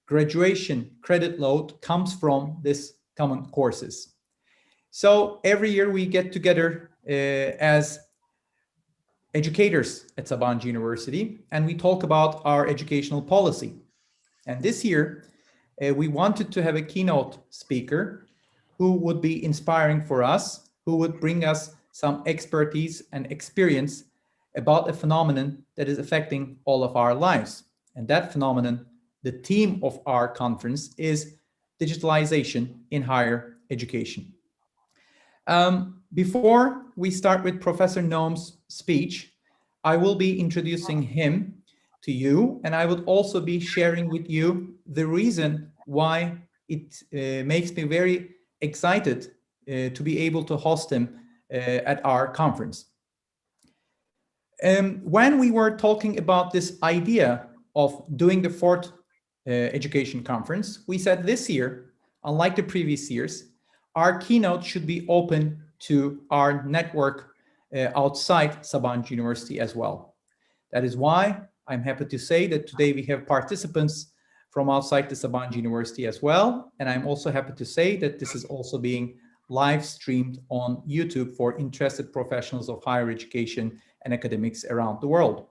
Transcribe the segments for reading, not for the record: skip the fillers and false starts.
graduation credit load comes from this common courses. So every year we get together as educators at Sabancı University, and we talk about our educational policy. And this year, we wanted to have a keynote speaker who would be inspiring for us, who would bring us some expertise and experience about a phenomenon that is affecting all of our lives. And that phenomenon, the theme of our conference, is digitalization in higher education. Before we start with Professor Noam's speech, I will be introducing him to you, and I would also be sharing with you the reason why it makes me very excited to be able to host him at our conference. When we were talking about this idea of doing the fourth education conference, we said this year, unlike the previous years, our keynote should be open to our network outside Sabancı University as well. That is why I'm happy to say that today we have participants from outside the Sabancı University as well. And I'm also happy to say that this is also being live streamed on YouTube for interested professionals of higher education and academics around the world.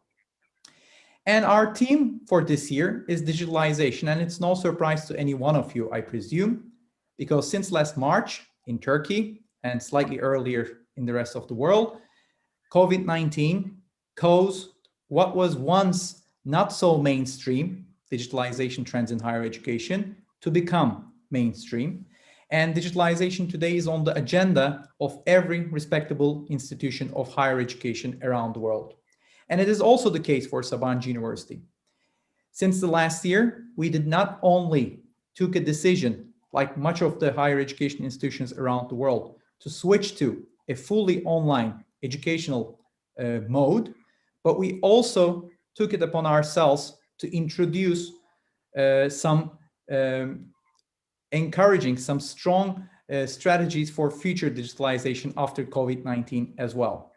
And our theme for this year is digitalization. And it's no surprise to any one of you, I presume, because since last March in Turkey and slightly earlier in the rest of the world, COVID-19 caused what was once not so mainstream, digitalization trends in higher education, to become mainstream. And digitalization today is on the agenda of every respectable institution of higher education around the world. And it is also the case for Sabancı University. Since the last year, we did not only took a decision, like much of the higher education institutions around the world, to switch to a fully online educational mode, but we also took it upon ourselves to introduce some strong strategies for future digitalization after COVID-19 as well.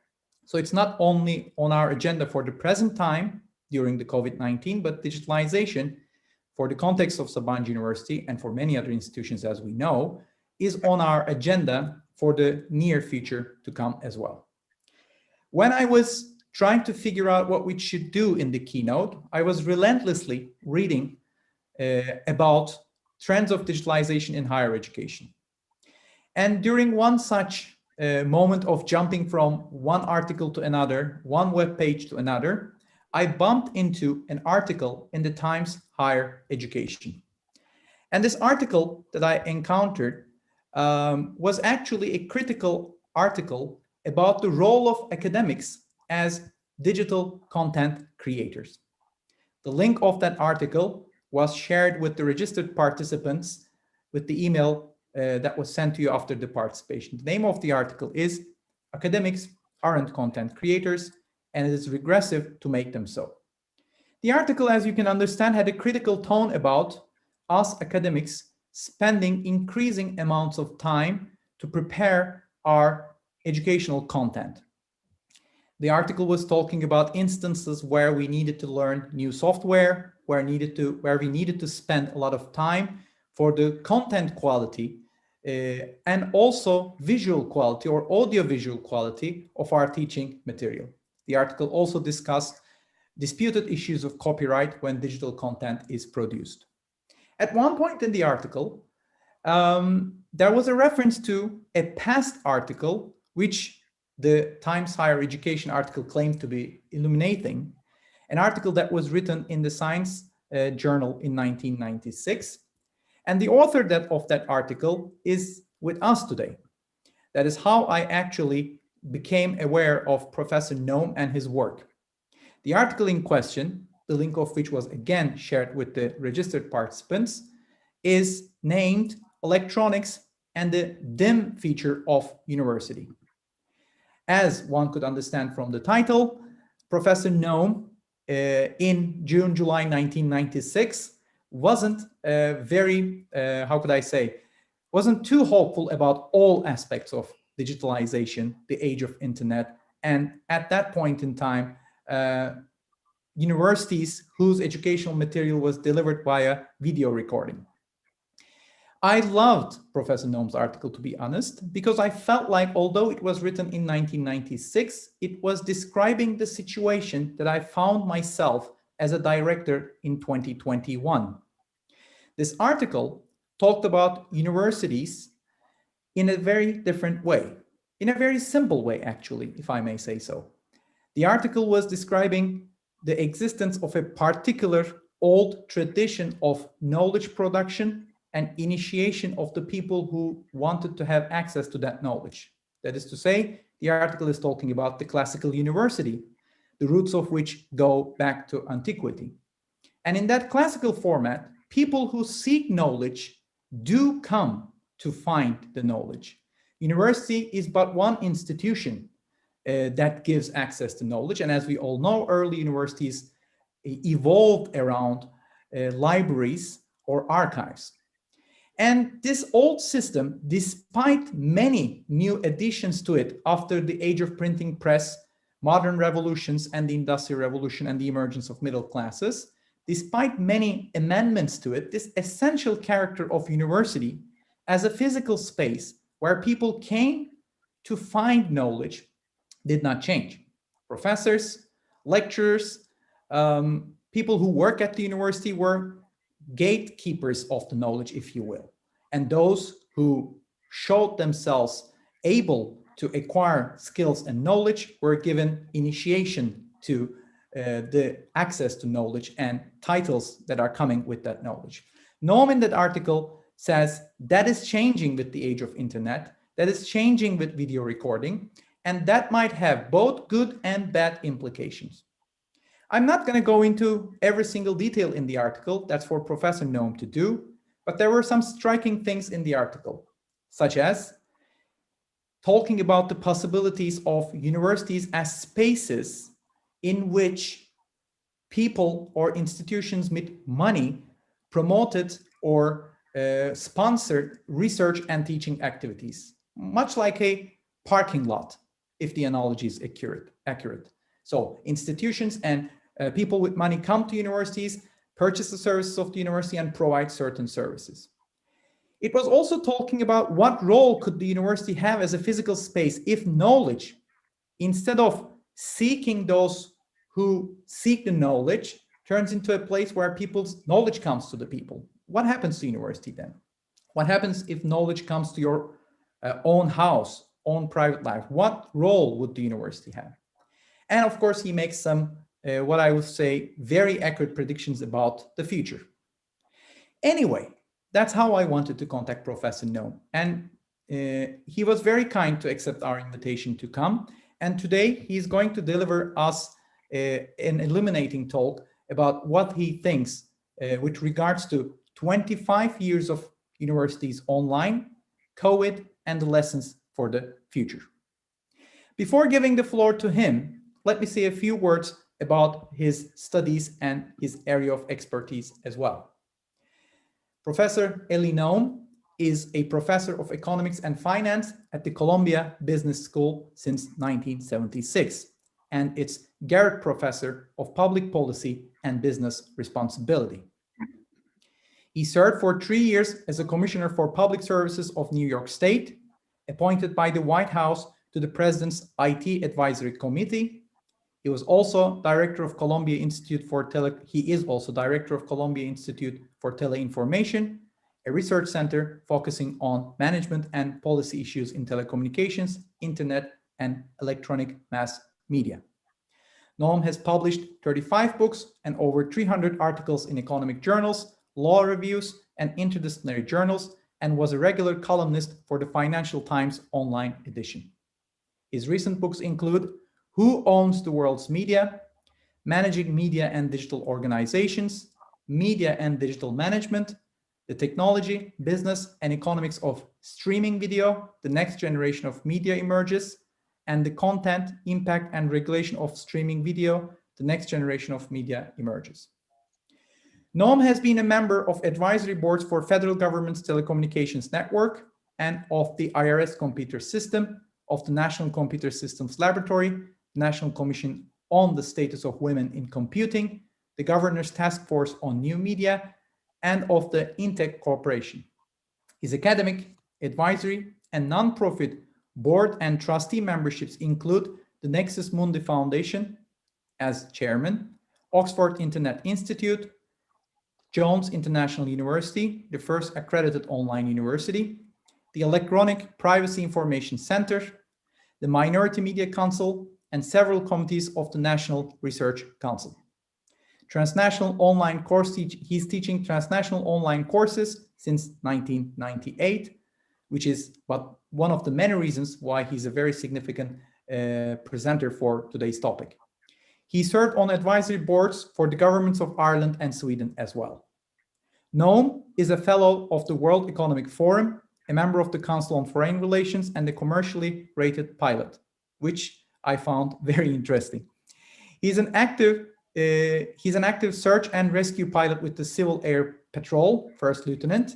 So it's not only on our agenda for the present time during the COVID-19, but digitalization for the context of Sabancı University and for many other institutions, as we know, is on our agenda for the near future to come as well. When I was trying to figure out what we should do in the keynote, I was relentlessly reading about trends of digitalization in higher education. And during one such moment of jumping from one article to another, one web page to another, I bumped into an article in the Times Higher Education. And this article that I encountered was actually a critical article about the role of academics as digital content creators. The link of that article was shared with the registered participants with the email that was sent to you after the participation. The name of the article is "Academics Aren't Content Creators, and it is regressive to make them so." The article, as you can understand, had a critical tone about us academics spending increasing amounts of time to prepare our educational content. The article was talking about instances where we needed to learn new software, where we needed to spend a lot of time for the content quality and also visual quality or audiovisual quality of our teaching material. The article also discussed disputed issues of copyright when digital content is produced. At one point in the article, there was a reference to a past article, which the Times Higher Education article claimed to be illuminating, an article that was written in the Science Journal in 1996. And the author of that article is with us today. That is how I actually became aware of Professor Noam and his work. The article in question, the link of which was again shared with the registered participants, is named Electronics and the DIM Feature of University. As one could understand from the title, Professor Noam in June, July 1996 wasn't wasn't too hopeful about all aspects of digitalization, the age of internet. And at that point in time, universities whose educational material was delivered via video recording. I loved Professor Noam's article, to be honest, because I felt like although it was written in 1996, it was describing the situation that I found myself as a director in 2021. This article talked about universities in a very different way, in a very simple way, actually, if I may say so. The article was describing the existence of a particular old tradition of knowledge production and initiation of the people who wanted to have access to that knowledge. That is to say, the article is talking about the classical university, the roots of which go back to antiquity. And in that classical format, people who seek knowledge do come to find the knowledge. University is but one institution that gives access to knowledge. And as we all know, early universities evolved around libraries or archives. And this old system, despite many new additions to it after the age of printing press, modern revolutions, and the Industrial Revolution and the emergence of middle classes, despite many amendments to it, this essential character of university as a physical space where people came to find knowledge did not change. Professors, lecturers, people who work at the university were gatekeepers of the knowledge, if you will. And those who showed themselves able to acquire skills and knowledge were given initiation to the access to knowledge and titles that are coming with that knowledge. Noam in that article says that is changing with the age of internet, that is changing with video recording, and that might have both good and bad implications. I'm not going to go into every single detail in the article, that's for Professor Noam to do, but there were some striking things in the article, such as talking about the possibilities of universities as spaces in which people or institutions with money promoted or sponsored research and teaching activities, much like a parking lot, if the analogy is accurate. So institutions and people with money come to universities, purchase the services of the university, and provide certain services. It was also talking about what role could the university have as a physical space if knowledge, instead of seeking those who seek the knowledge, turns into a place where people's knowledge comes to the people. What happens to university then? What happens if knowledge comes to your own house, own private life? What role would the university have? And of course, he makes some, what I would say, very accurate predictions about the future. Anyway, that's how I wanted to contact Professor Noam. And he was very kind to accept our invitation to come. And today he's going to deliver us an illuminating talk about what he thinks with regards to 25 years of universities online, COVID, and the lessons for the future. Before giving the floor to him, let me say a few words about his studies and his area of expertise as well. Professor Eli Noam is a professor of economics and finance at the Columbia Business School since 1976, and it's Garrett Professor of Public Policy and Business Responsibility. He served for 3 years as a Commissioner for Public Services of New York State, appointed by the White House to the President's IT Advisory Committee. He was also Director of Columbia Institute for Teleinformation, a research center focusing on management and policy issues in telecommunications, internet, and electronic mass media. Noam has published 35 books and over 300 articles in economic journals, law reviews, and interdisciplinary journals, and was a regular columnist for the Financial Times online edition. His recent books include Who Owns the World's Media?, Managing Media and Digital Organizations, Media and Digital Management, The Technology, Business, and Economics of Streaming Video, The Next Generation of Media Emerges, and The Content, Impact, and Regulation of Streaming Video, The Next Generation of Media Emerges. Noam has been a member of advisory boards for federal government's telecommunications network and of the IRS computer system, of the National Computer Systems Laboratory, National Commission on the status of women in computing, the Governor's Task Force on New Media, and of the Intech Corporation. His academic, advisory, and nonprofit board and trustee memberships include the Nexus Mundi Foundation as chairman, Oxford Internet Institute, Jones International University, the first accredited online university, the Electronic Privacy Information Center, the Minority Media Council, and several committees of the National Research Council. Transnational online course he's teaching transnational online courses since 1998, which is one of the many reasons why he's a very significant presenter for today's topic. He served on advisory boards for the governments of Ireland and Sweden as well. Noam is a fellow of the World Economic Forum, a member of the Council on Foreign Relations, and a commercially rated pilot, which I found very interesting. He's an active search and rescue pilot with the Civil Air Patrol, first lieutenant.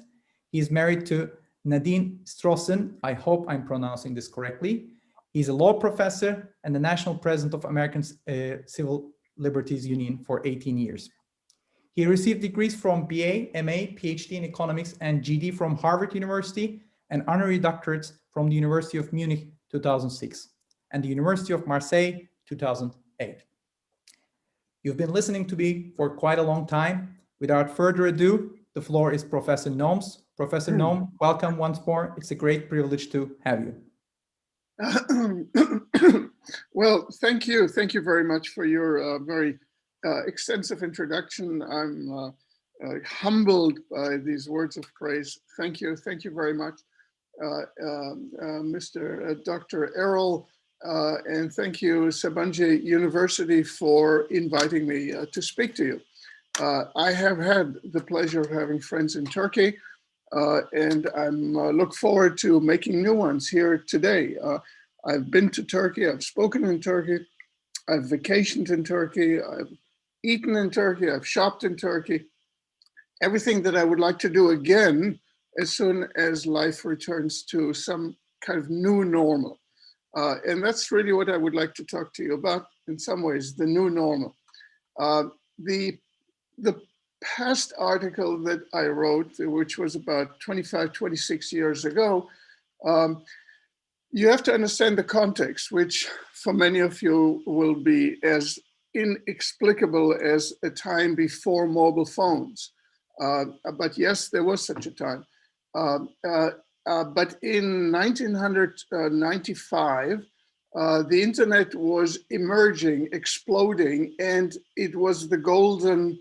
He's married to Nadine Strossen. I hope I'm pronouncing this correctly. He's a law professor and the national president of American Civil Liberties Union for 18 years. He received degrees from BA, MA, PhD in economics, and GD from Harvard University, and honorary doctorates from the University of Munich 2006 and the University of Marseille 2008. You've been listening to me for quite a long time. Without further ado, the floor is Professor Noam's. Professor Noam, welcome once more. It's a great privilege to have you. Well, thank you. Thank you very much for your very extensive introduction. I'm humbled by these words of praise. Thank you. Thank you very much, Mr. Dr. Errol, and thank you, Sabancı University, for inviting me to speak to you. I have had the pleasure of having friends in Turkey, and I'm look forward to making new ones here today. I've been to Turkey, I've spoken in Turkey, I've vacationed in Turkey, I've eaten in Turkey, I've shopped in Turkey. Everything that I would like to do again as soon as life returns to some kind of new normal. And that's really what I would like to talk to you about in some ways, the new normal. The past article that I wrote, which was about 25, 26 years ago, you have to understand the context, which for many of you will be as inexplicable as a time before mobile phones. But yes, there was such a time. But in 1995, the internet was emerging, exploding, and it was the golden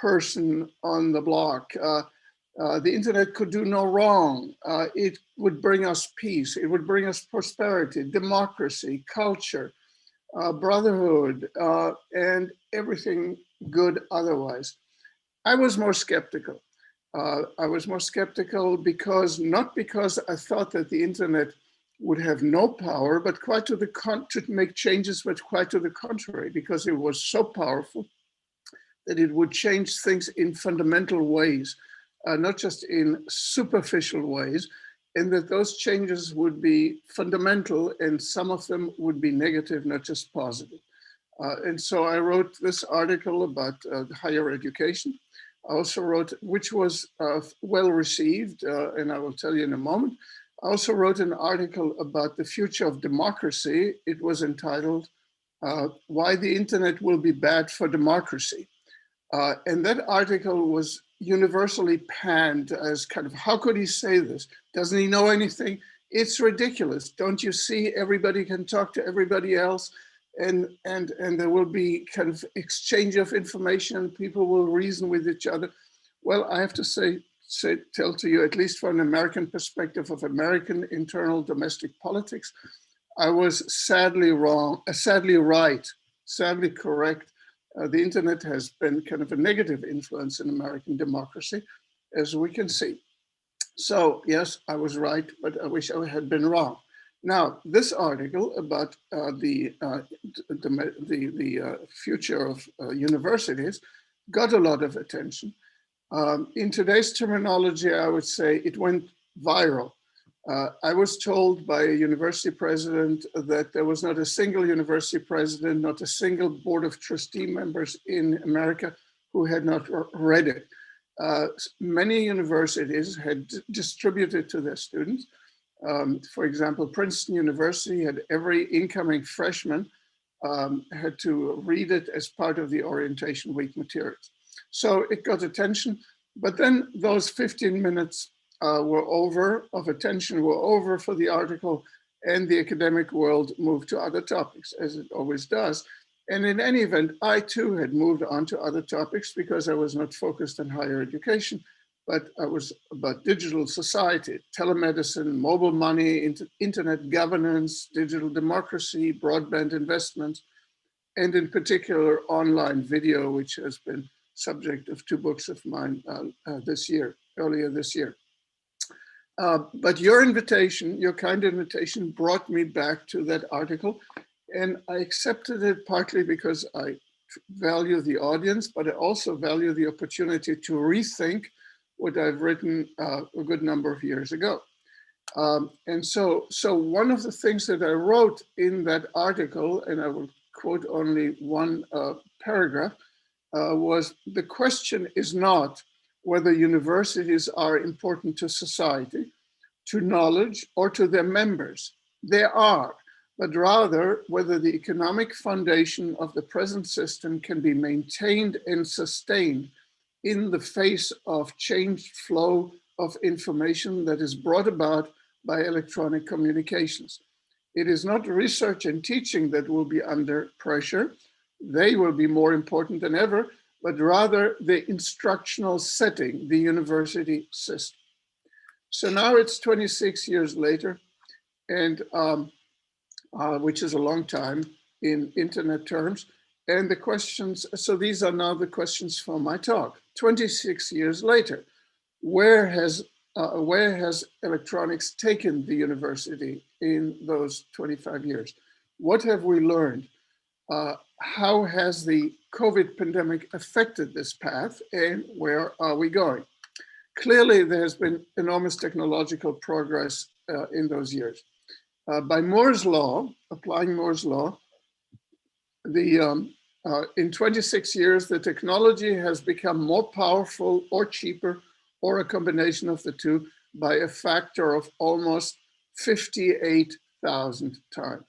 person on the block. The internet could do no wrong. It would bring us peace. It would bring us prosperity, democracy, culture, brotherhood, and everything good otherwise. I was more skeptical. I was more skeptical because, not because I thought that the internet would have no power, but quite to the to make changes, but quite to the contrary, because it was so powerful that it would change things in fundamental ways, not just in superficial ways, and that those changes would be fundamental, and some of them would be negative, not just positive. And so I wrote this article about higher education. I also wrote, which was well received, and I will tell you in a moment. I also wrote an article about the future of democracy. It was entitled, Why the Internet Will Be Bad for Democracy. And that article was universally panned as kind of, how could he say this? Doesn't he know anything? It's ridiculous. Don't you see everybody can talk to everybody else? And there will be kind of exchange of information. People will reason with each other. Well, I have to tell to you, at least from an American perspective of American internal domestic politics, I was sadly wrong, sadly right, sadly correct. The internet has been kind of a negative influence in American democracy, as we can see. So yes, I was right, but I wish I had been wrong. Now, this article about the future of universities got a lot of attention. In today's terminology, I would say it went viral. I was told by a university president that there was not a single university president, not a single board of trustee members in America who had not read it. Many universities had distributed to their students. For example, Princeton University had every incoming freshman had to read it as part of the orientation week materials. So it got attention, but then those 15 minutes of attention were over for the article, and the academic world moved to other topics, as it always does. And in any event, I too had moved on to other topics because I was not focused on higher education, but I was about digital society, telemedicine, mobile money, internet governance, digital democracy, broadband investments, and in particular, online video, which has been subject of 2 books of mine earlier this year. But your invitation, your kind invitation, brought me back to that article, and I accepted it partly because I value the audience, but I also value the opportunity to rethink what I've written a good number of years ago. And so one of the things that I wrote in that article, and I will quote only one paragraph, was the question is not whether universities are important to society, to knowledge, or to their members. They are, but rather whether the economic foundation of the present system can be maintained and sustained in the face of changed flow of information that is brought about by electronic communications. It is not research and teaching that will be under pressure. They will be more important than ever, but rather the instructional setting, the university system. So now it's 26 years later, and which is a long time in internet terms. And the questions, so these are now the questions for my talk. 26 years later, where has electronics taken the university in those 25 years? What have we learned? How has the COVID pandemic affected this path, and where are we going? Clearly, there has been enormous technological progress in those years. By Moore's law, applying Moore's law, in 26 years, the technology has become more powerful or cheaper, or a combination of the two, by a factor of almost 58,000 times.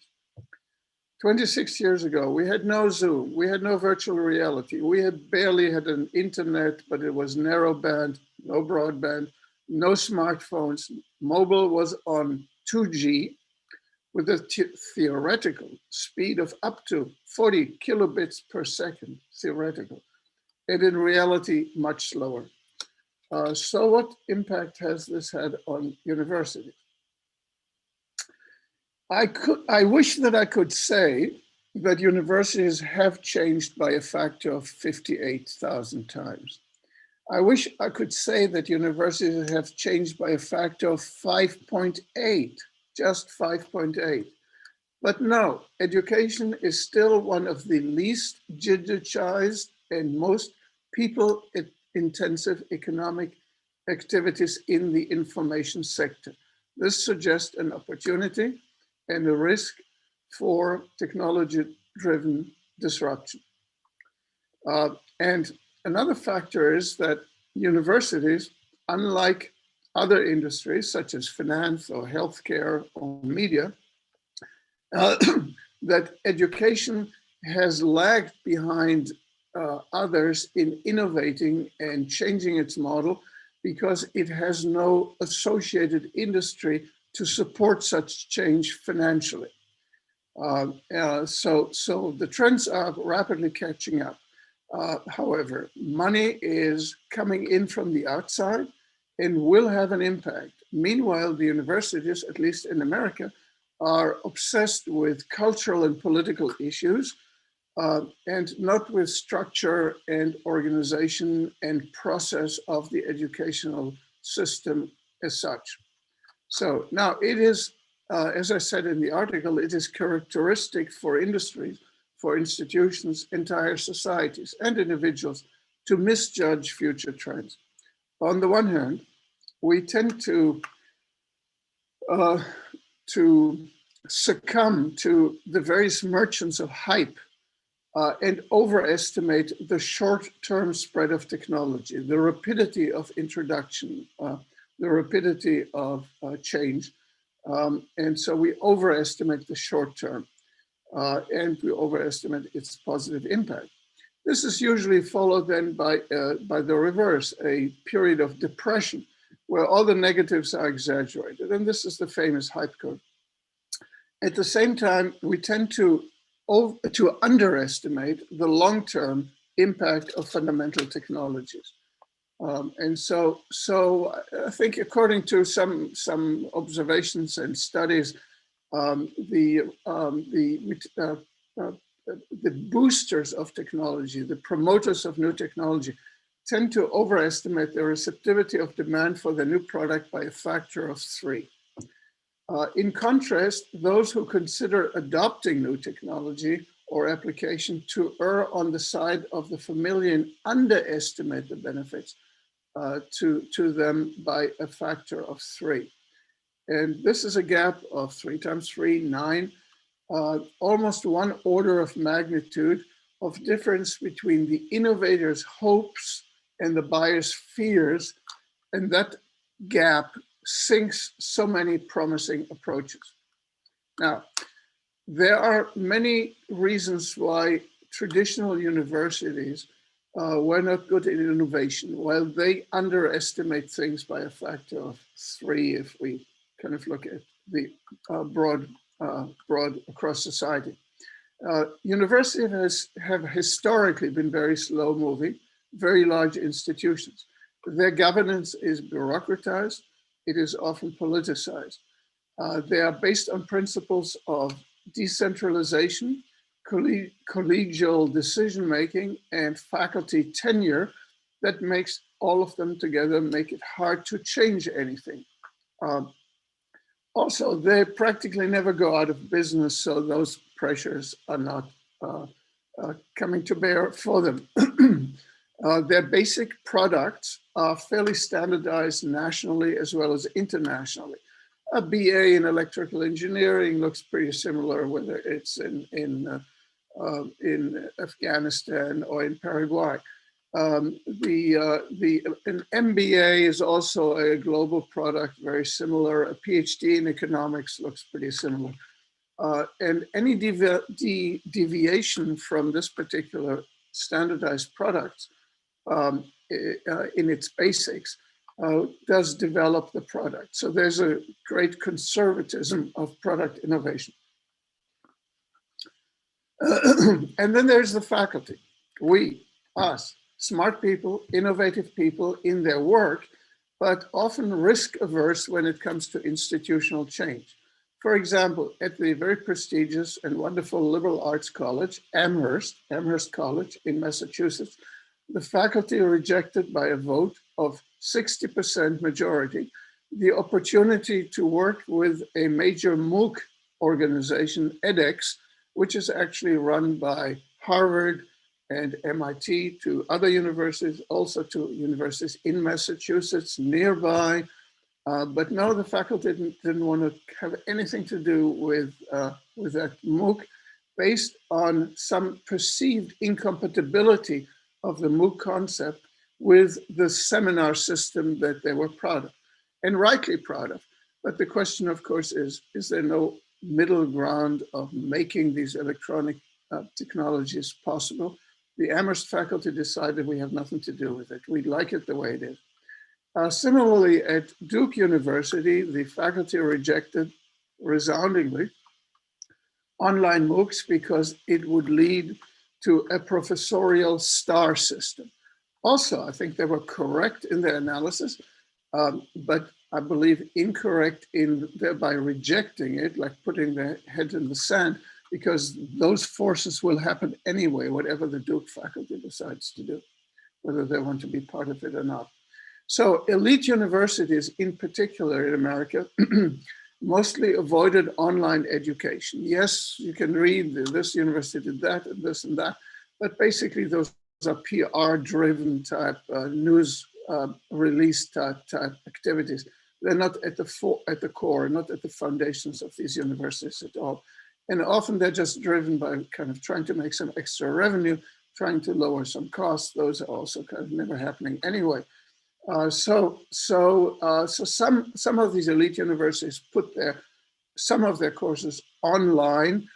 26 years ago, we had no Zoom, we had no virtual reality, we had barely had an internet, but it was narrowband, no broadband, no smartphones. Mobile was on 2G with a theoretical speed of up to 40 kilobits per second, theoretical, and in reality, much slower. So what impact has this had on universities? I wish that I could say that universities have changed by a factor of 58,000 times. I wish I could say that universities have changed by a factor of 5.8, just 5.8. But no, education is still one of the least digitized and most people-intensive economic activities in the information sector. This suggests an opportunity and a risk for technology-driven disruption. And another factor is that universities, unlike other industries such as finance or healthcare or media, that education has lagged behind others in innovating and changing its model because it has no associated industry to support such change financially. So the trends are rapidly catching up. However, money is coming in from the outside and will have an impact. Meanwhile, the universities, at least in America, are obsessed with cultural and political issues and not with structure and organization and process of the educational system as such. So now it is, as I said in the article, it is characteristic for industries, for institutions, entire societies, and individuals to misjudge future trends. On the one hand, we tend to to succumb to the various merchants of hype and overestimate the short-term spread of technology, the rapidity of introduction, the rapidity of change. And so we overestimate the short term and we overestimate its positive impact. This is usually followed then by the reverse, a period of depression where all the negatives are exaggerated. And this is the famous hype curve. At the same time, we tend to underestimate the long-term impact of fundamental technologies. And so I think according to some observations and studies, the boosters of technology, the promoters of new technology, tend to overestimate the receptivity of demand for the new product by a factor of 3. In contrast, those who consider adopting new technology or application to err on the side of the familiar and underestimate the benefits to them by a factor of 3. And this is a gap of 3 times 3, 9, almost 1 order of magnitude of difference between the innovator's hopes and the buyer's fears. And that gap sinks so many promising approaches. Now, there are many reasons why traditional universities were not good in innovation, while they underestimate things by a factor of 3 if we kind of look at the broad across society. Universities have historically been very slow moving, very large institutions. Their governance is bureaucratized. It is often politicized. They are based on principles of decentralization, collegial decision-making, and faculty tenure that makes all of them together make it hard to change anything. Also, they practically never go out of business, so those pressures are not coming to bear for them. Their basic products are fairly standardized nationally as well as internationally. A BA in electrical engineering looks pretty similar, whether it's in Afghanistan or in Paraguay. An MBA is also a global product, very similar. A PhD in economics looks pretty similar. And any deviation from this particular standardized product in its basics does develop the product. So there's a great conservatism of product innovation. And then there's the faculty, we, us, smart people, innovative people in their work, but often risk averse when it comes to institutional change. For example, at the very prestigious and wonderful liberal arts college, Amherst College in Massachusetts, the faculty rejected by a vote of 60% majority the opportunity to work with a major Mooc organization, edX, which is actually run by Harvard and MIT, to other universities, also to universities in Massachusetts nearby. But no, the faculty didn't want to have anything to do with that Mooc, based on some perceived incompatibility of the Mooc concept with the seminar system that they were proud of, and rightly proud of. But the question, of course, is there no middle ground of making these electronic technologies possible? The Amherst faculty decided we have nothing to do with it. We like it the way it is. Similarly, at Duke University, the faculty rejected resoundingly online Moocs because it would lead to a professorial star system. Also, I think they were correct in their analysis, but I believe incorrect in thereby rejecting it, like putting their head in the sand, because those forces will happen anyway, whatever the Duke faculty decides to do, whether they want to be part of it or not. So elite universities in particular in America mostly avoided online education. Yes, you can read this university did that and this and that, but basically those are PR driven type news release type activities. They're not at the core, not at the foundations of these universities at all. And often they're just driven by kind of trying to make some extra revenue, trying to lower some costs. Those are also kind of never happening anyway. So some of these elite universities put some of their courses online,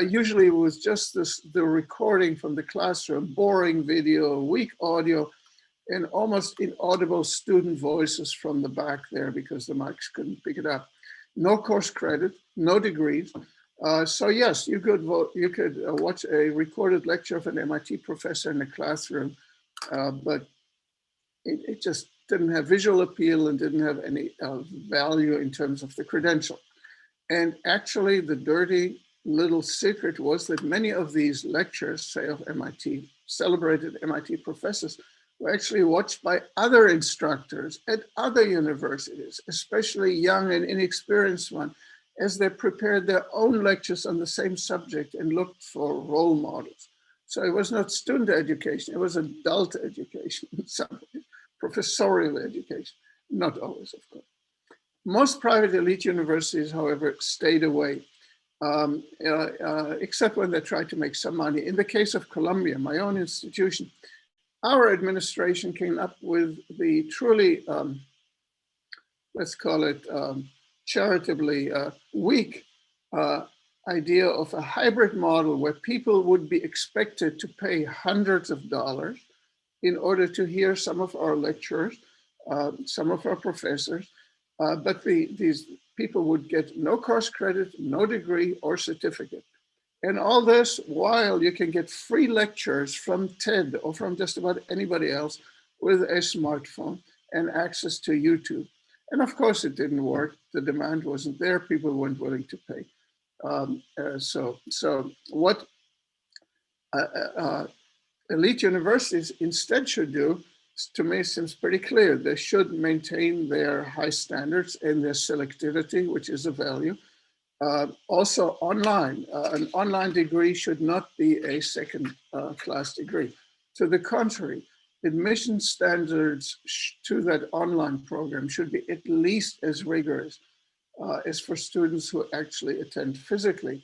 usually with just the recording from the classroom, boring video, weak audio, and almost inaudible student voices from the back there because the mics couldn't pick it up. No course credit, no degrees. So yes, you could watch a recorded lecture of an MIT professor in a classroom, but it just didn't have visual appeal and didn't have any value in terms of the credential. And actually, the dirty little secret was that many of these lectures, say of MIT, celebrated MIT professors, were actually watched by other instructors at other universities, especially young and inexperienced ones, as they prepared their own lectures on the same subject and looked for role models. So it was not student education, it was adult education in some way, professorial education, not always, of course. Most private elite universities, however, stayed away, except when they tried to make some money. In the case of Columbia, my own institution, our administration came up with the truly, let's call it charitably weak idea of a hybrid model where people would be expected to pay hundreds of dollars in order to hear some of our lecturers, some of our professors, but these people would get no course credit, no degree or certificate. And all this while you can get free lectures from TED or from just about anybody else with a smartphone and access to YouTube. And of course it didn't work. The demand wasn't there. People weren't willing to pay. So what elite universities instead should do, to me, seems pretty clear. They should maintain their high standards and their selectivity, which is a value. Also online, an online degree should not be a second class degree. To the contrary, admission standards to that online program should be at least as rigorous as for students who actually attend physically.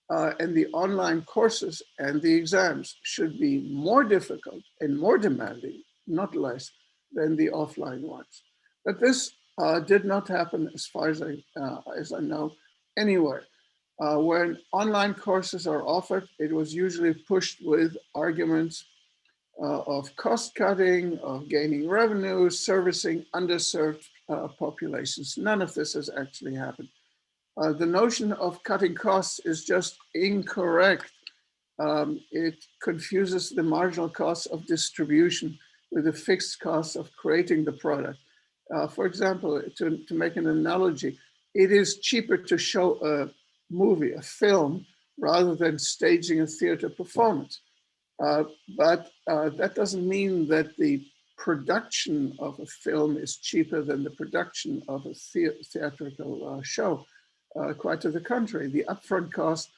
And the online courses and the exams should be more difficult and more demanding, not less, than the offline ones. But this did not happen, as far as I know, anywhere. When online courses are offered, it was usually pushed with arguments of cost cutting, of gaining revenue, servicing underserved populations. None of this has actually happened. The notion of cutting costs is just incorrect. It confuses the marginal costs of distribution with the fixed costs of creating the product. For example, to make an analogy, it is cheaper to show a movie, a film, rather than staging a theater performance. But that doesn't mean that the production of a film is cheaper than the production of a theatrical show. Quite to the contrary, the upfront cost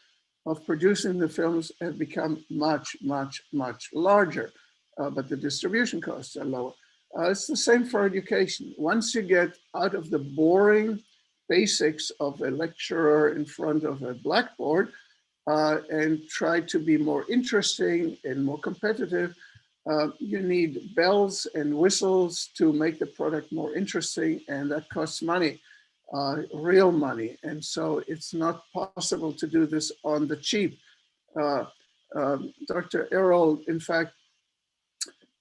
of producing the films have become much, much, much larger, but the distribution costs are lower. It's the same for education. Once you get out of the boring basics of a lecturer in front of a blackboard and try to be more interesting and more competitive, you need bells and whistles to make the product more interesting, and that costs money. Real money. And so it's not possible to do this on the cheap. Dr. Errol, in fact,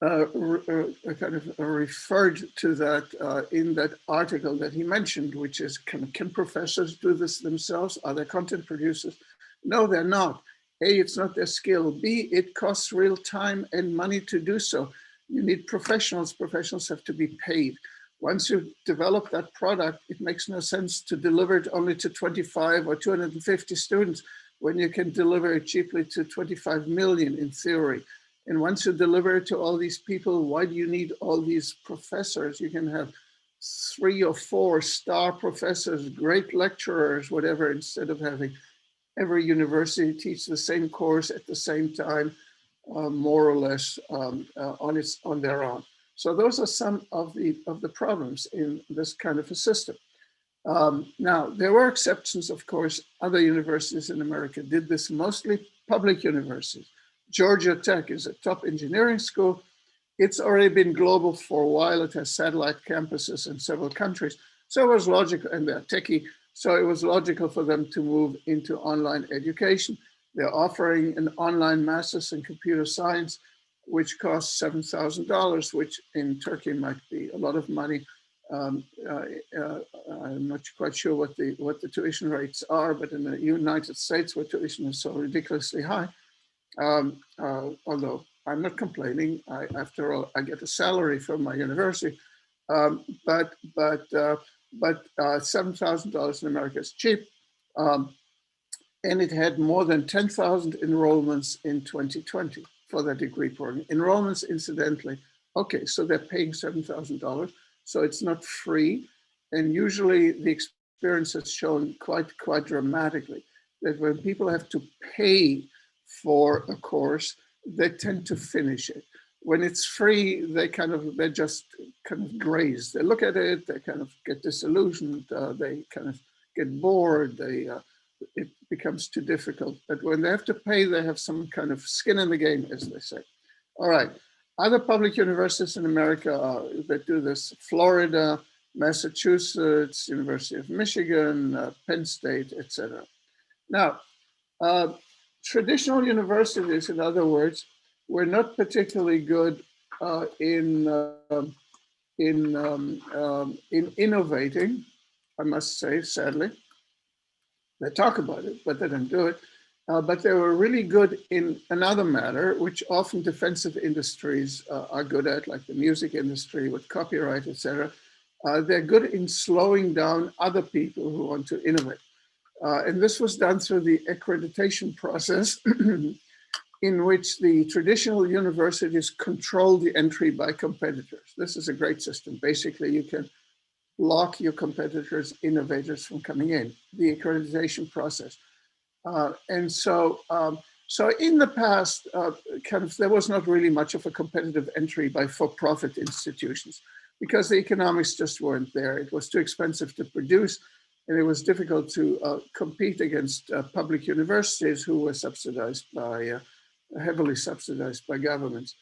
kind of referred to that in that article that he mentioned, which is, can professors do this themselves? Are they content producers? No, they're not. A, it's not their skill. B, it costs real time and money to do so. You need professionals. Professionals have to be paid. Once you develop that product, it makes no sense to deliver it only to 25 or 250 students when you can deliver it cheaply to 25 million in theory. And once you deliver it to all these people, why do you need all these professors? You can have 3 or 4 star professors, great lecturers, whatever, instead of having every university teach the same course at the same time, more or less on their own. So those are some of the problems in this kind of a system. Now, there were exceptions, of course. Other universities in America did this, mostly public universities. Georgia Tech is a top engineering school. It's already been global for a while. It has satellite campuses in several countries. So it was logical, and they're techie, so it was logical for them to move into online education. They're offering an online master's in computer science, which costs $7,000, which in Turkey might be a lot of money. I'm not quite sure what the tuition rates are, but in the United States, where tuition is so ridiculously high, although I'm not complaining, after all, I get a salary from my university, but $7,000 in America is cheap, and it had more than 10,000 enrollments in 2020 for that degree program. Enrollments, incidentally, okay, so they're paying $7,000. So it's not free, and usually the experience has shown quite dramatically that when people have to pay for a course, they tend to finish it. When it's free, they just kind of graze. They look at it, they kind of get disillusioned, they kind of get bored, it becomes too difficult. But when they have to pay, they have some kind of skin in the game, as they say. All right. Other public universities in America that do this: Florida, Massachusetts, University of Michigan, Penn State, etc. Now, traditional universities, in other words, were not particularly good in innovating, I must say, sadly. They talk about it, but they don't do it. But they were really good in another matter, which often defensive industries are good at, like the music industry with copyright, etc. They're good in slowing down other people who want to innovate. And this was done through the accreditation process in which the traditional universities control the entry by competitors. This is a great system. Basically, you can block your competitors, innovators from coming in, the accreditation process. So in the past, there was not really much of a competitive entry by for-profit institutions because the economics just weren't there. It was too expensive to produce, and it was difficult to compete against public universities who were subsidized by, heavily subsidized by governments.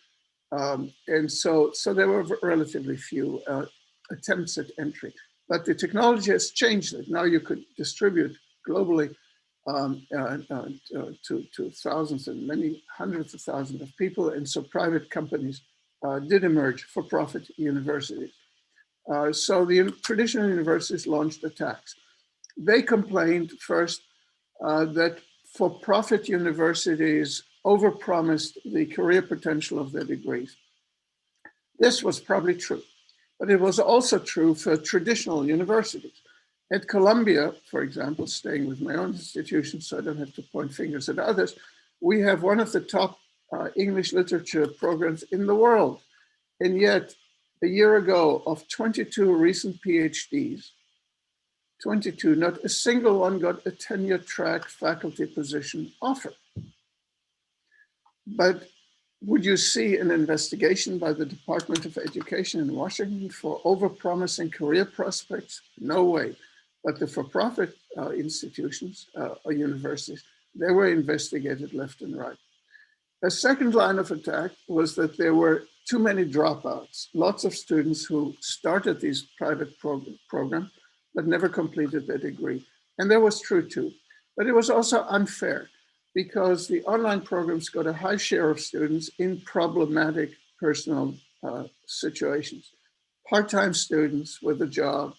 And so there were relatively few attempts at entry. But the technology has changed it. Now you could distribute globally to thousands and many hundreds of thousands of people. And so private companies did emerge for profit universities. So the traditional universities launched attacks. They complained first that for-profit universities overpromised the career potential of their degrees. This was probably true, but it was also true for traditional universities. At Columbia, for example, staying with my own institution, so I don't have to point fingers at others, we have one of the top English literature programs in the world. And yet, a year ago, of 22 recent PhDs, 22, not a single one got a tenure track faculty position offer. But would you see an investigation by the Department of Education in Washington for overpromising career prospects? No way. But the for-profit institutions or universities, they were investigated left and right. A second line of attack was that there were too many dropouts, lots of students who started these private programs but never completed their degree. And that was true too. But it was also unfair because the online programs got a high share of students in problematic personal situations. Part-time students with a job,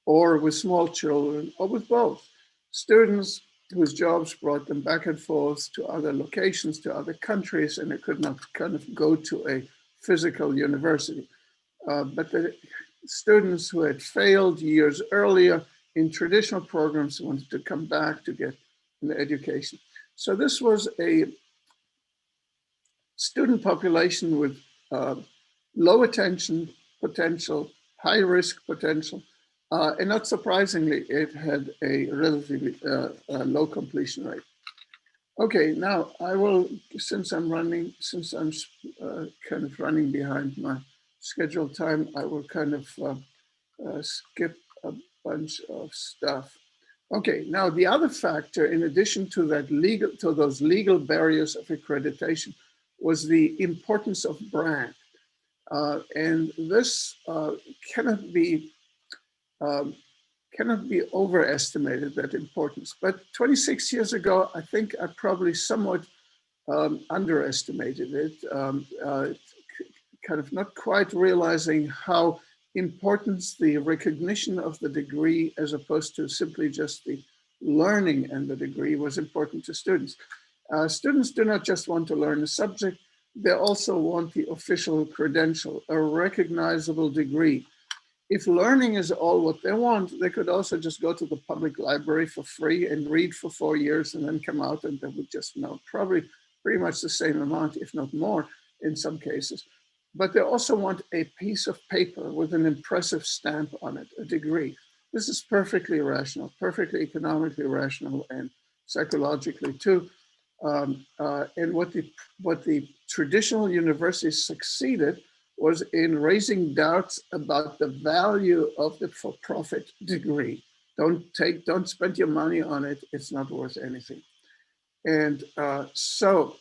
or with small children, or with both. Students whose jobs brought them back and forth to other locations, to other countries, and they could not kind of go to a physical university. But the students who had failed years earlier in traditional programs wanted to come back to get an education. So this was a student population with low attention potential, high risk potential, and not surprisingly, it had a relatively low completion rate. Okay, now I will, since I'm kind of running behind my scheduled time, I will kind of skip a bunch of stuff. Okay, now the other factor, in addition to that those legal barriers of accreditation, was the importance of brand. And this cannot be overestimated, that importance. But 26 years ago, I think I probably somewhat underestimated it, kind of not quite realizing how important the recognition of the degree as opposed to simply just the learning and the degree was important to students. Students do not just want to learn a subject, they also want the official credential, a recognizable degree. If learning is all what they want, they could also just go to the public library for free and read for 4 years and then come out and they would just know probably pretty much the same amount, if not more in some cases. But they also want a piece of paper with an impressive stamp on it, a degree. This is perfectly rational, perfectly economically rational and psychologically too. And what the traditional universities succeeded was in raising doubts about the value of the for-profit degree. Don't spend your money on it. It's not worth anything. And so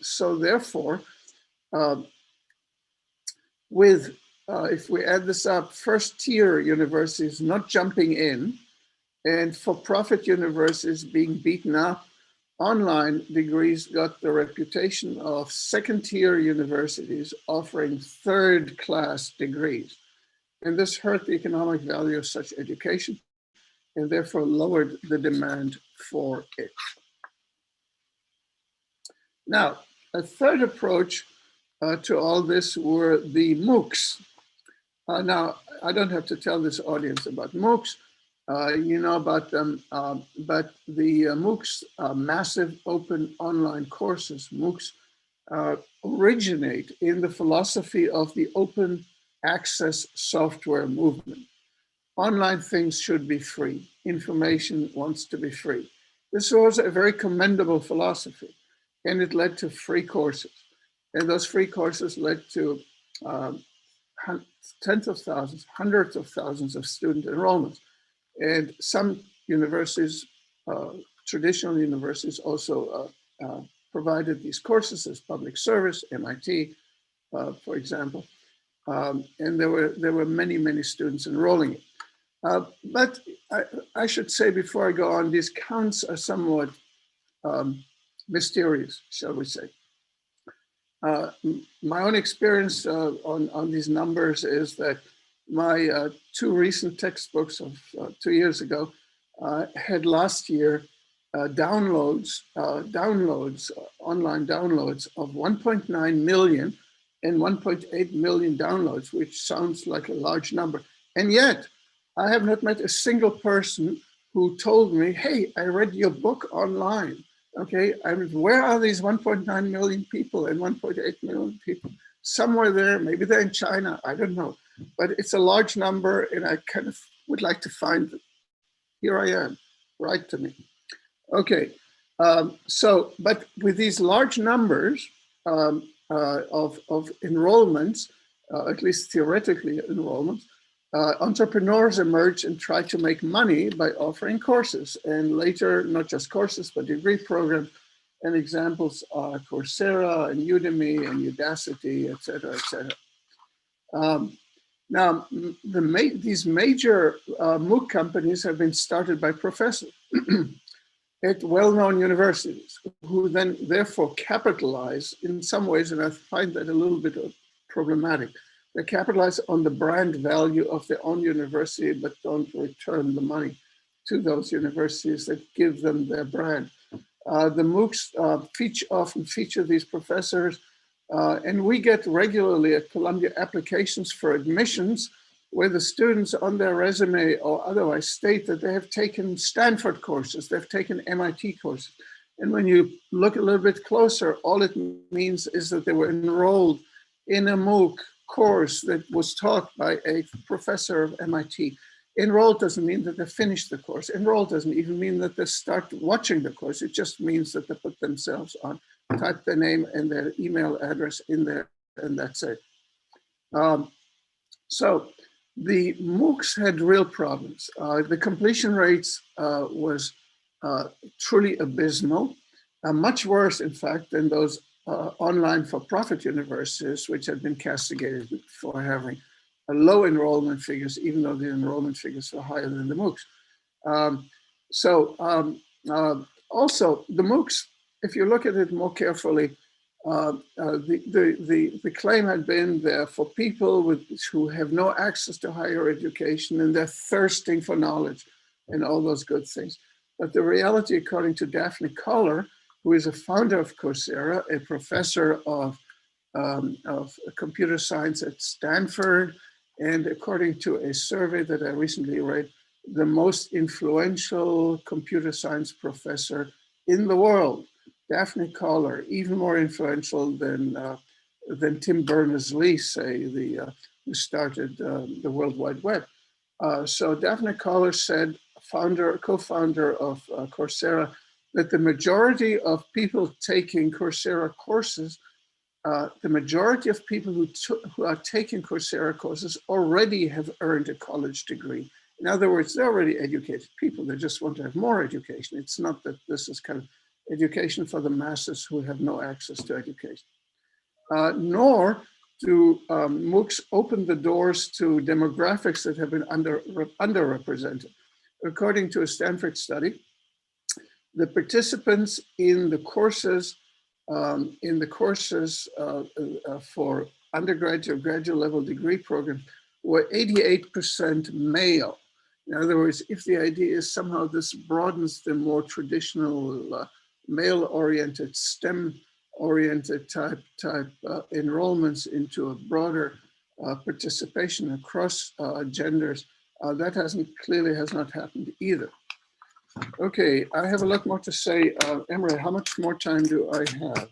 therefore, if we add this up, first-tier universities not jumping in, and for-profit universities being beaten up, online degrees got the reputation of second-tier universities offering third-class degrees. And this hurt the economic value of such education and therefore lowered the demand for it. Now, a third approach to all this were the Moocs. Now, I don't have to tell this audience about Moocs. You know about them, but the Moocs, massive open online courses, Moocs, originate in the philosophy of the open access software movement. Online things should be free. Information wants to be free. This was a very commendable philosophy, and it led to free courses. And those free courses led to tens of thousands, hundreds of thousands of student enrollments. And some universities, traditional universities, also provided these courses as public service, MIT, for example. And there were many, many students enrolling it. But I should say before I go on, these counts are somewhat mysterious, shall we say. My own experience on these numbers is that my two recent textbooks of 2 years ago had last year online downloads of 1.9 million and 1.8 million downloads, which sounds like a large number. And yet, I have not met a single person who told me, hey, I read your book online. Okay, I mean, where are these 1.9 million people and 1.8 million people? Somewhere there, maybe they're in China, I don't know. But it's a large number and I kind of would like to find it. Here I am, write to me. Okay, but with these large numbers of enrollments, at least theoretically enrollments, entrepreneurs emerge and try to make money by offering courses, and later, not just courses, but degree programs. And examples are Coursera and Udemy and Udacity, et cetera, et cetera. Now, these major MOOC companies have been started by professors at well-known universities, who then therefore capitalize in some ways, and I find that a little bit problematic. They capitalize on the brand value of their own university, but don't return the money to those universities that give them their brand. The Moocs often feature these professors, and we get regularly at Columbia applications for admissions where the students on their resume or otherwise state that they have taken Stanford courses, they've taken MIT courses. And when you look a little bit closer, all it means is that they were enrolled in a MOOC course that was taught by a professor of MIT. Enrolled doesn't mean that they finished the course. Enrolled doesn't even mean that they start watching the course. It just means that they put themselves on, type their name and their email address in there, and that's it. So the Moocs had real problems. The completion rates was truly abysmal, much worse, in fact, than those online for-profit universities, which had been castigated for having low enrollment figures, even though the enrollment figures were higher than the Moocs. Also, the Moocs, if you look at it more carefully, the claim had been there for people who have no access to higher education and they're thirsting for knowledge and all those good things. But the reality, according to Daphne Koller, who is a founder of Coursera, a professor of computer science at Stanford, and according to a survey that I recently read, the most influential computer science professor in the world, Daphne Koller, even more influential than Tim Berners-Lee, say, who started the World Wide Web. So Daphne Koller said, co-founder of Coursera, that the majority of people taking Coursera courses, the majority of people who are taking Coursera courses already have earned a college degree. In other words, they're already educated people. They just want to have more education. It's not that this is kind of education for the masses who have no access to education. Nor do Moocs open the doors to demographics that have been underrepresented. According to a Stanford study, the participants in the courses for undergraduate or graduate level degree programs were 88% male. In other words, if the idea is somehow this broadens the more traditional male-oriented, STEM-oriented type enrollments into a broader participation across genders, that clearly has not happened either. Okay, I have a lot more to say. Emre, how much more time do I have?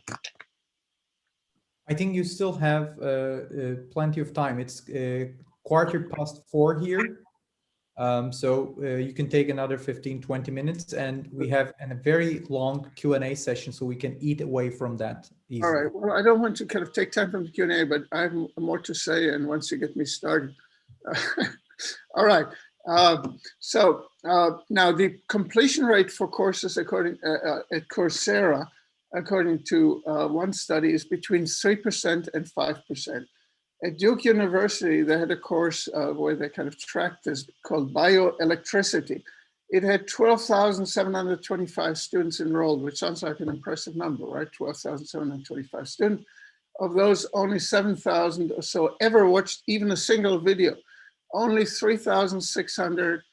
I think you still have plenty of time. It's 4:15 here. So you can take another 15-20 minutes, and we have a very long Q&A session, so we can eat away from that easily. All right, well, I don't want to kind of take time from the Q&A, but I have more to say, and once you get me started. All right, now the completion rate for courses at Coursera, according to one study, is between 3% and 5%. At Duke University, they had a course where they kind of tracked this called bioelectricity. It had 12,725 students enrolled, which sounds like an impressive number, right? 12,725 students. Of those, only 7,000 or so ever watched even a single video. Only 3,600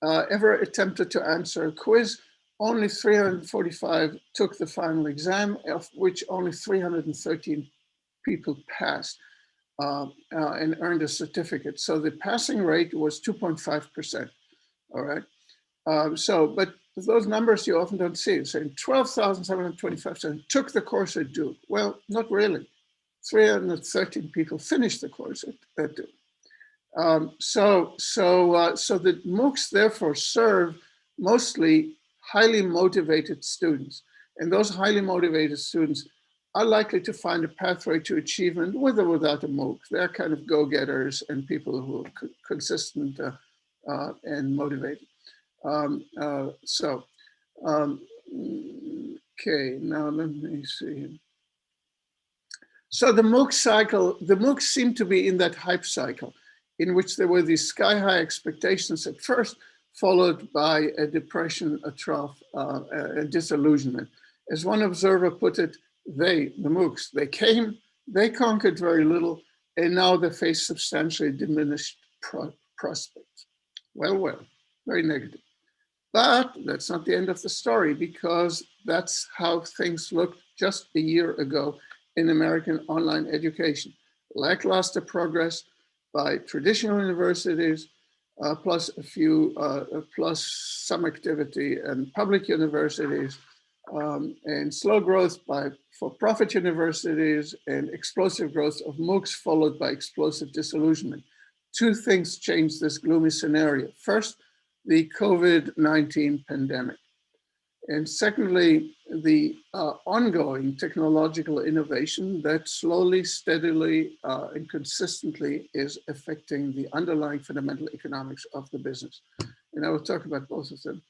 ever attempted to answer a quiz. Only 345 took the final exam, of which only 313 people passed. And earned a certificate. So the passing rate was 2.5%, all right? But those numbers you often don't see. Saying 12,725 took the course at Duke. Well, not really. 313 people finished the course at Duke. So the Moocs therefore serve mostly highly motivated students. And those highly motivated students are likely to find a pathway to achievement with or without a Mooc. They're kind of go-getters and people who are consistent and motivated. Okay, now let me see. So the Mooc cycle, the Moocs seem to be in that hype cycle in which there were these sky-high expectations at first, followed by a depression, a trough, a disillusionment. As one observer put it, the Moocs, they came, they conquered very little, and now they face substantially diminished prospects. Well, very negative. But that's not the end of the story, because that's how things looked just a year ago in American online education. Lackluster progress by traditional universities, plus some activity in public universities, and slow growth by for-profit universities, and explosive growth of Moocs, followed by explosive disillusionment. Two things changed this gloomy scenario. First, the COVID-19 pandemic. And secondly, the ongoing technological innovation that slowly, steadily, and consistently is affecting the underlying fundamental economics of the business. And I will talk about both of them.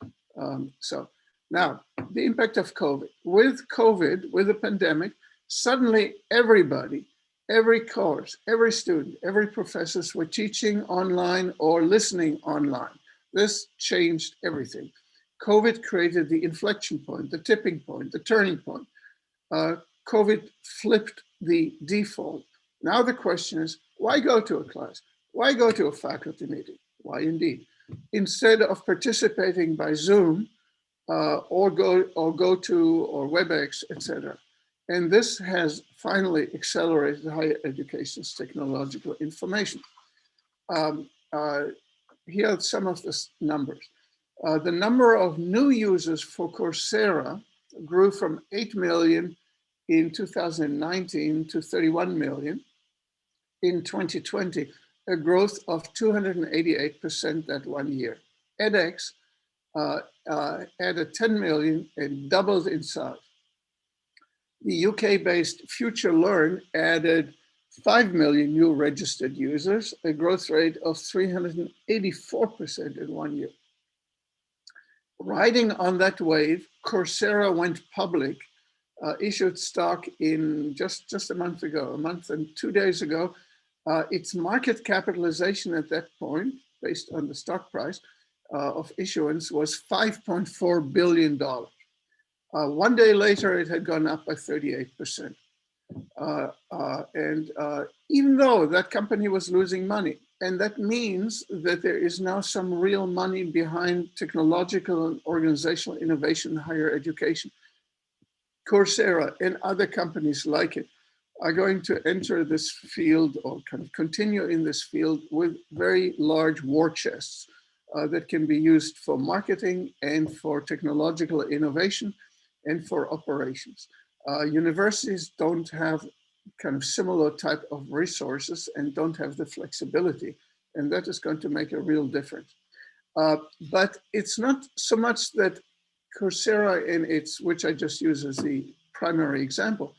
So now, the impact of COVID. With COVID, with the pandemic, suddenly everybody, every course, every student, every professor were teaching online or listening online. This changed everything. COVID created the inflection point, the tipping point, the turning point. COVID flipped the default. Now the question is, why go to a class? Why go to a faculty meeting? Why indeed? Instead of participating by Zoom or WebEx, etc. And this has finally accelerated higher education's technological information. Here are some of the numbers. The number of new users for Coursera grew from 8 million in 2019 to 31 million in 2020, a growth of 288% that 1 year. edX added 10 million and doubled in size. The UK-based Future Learn added 5 million new registered users, a growth rate of 384% in 1 year. Riding on that wave, Coursera went public, issued stock in just a month ago, a month and 2 days ago. Its market capitalization at that point, based on the stock price of issuance, was $5.4 billion. 1 day later, it had gone up by 38%. Even though that company was losing money, and that means that there is now some real money behind technological and organizational innovation in higher education. Coursera and other companies like it are going to enter this field or kind of continue in this field with very large war chests that can be used for marketing and for technological innovation and for operations. Universities don't have kind of similar type of resources and don't have the flexibility, and that is going to make a real difference. But it's not so much that Coursera and its, which I just use as the primary example,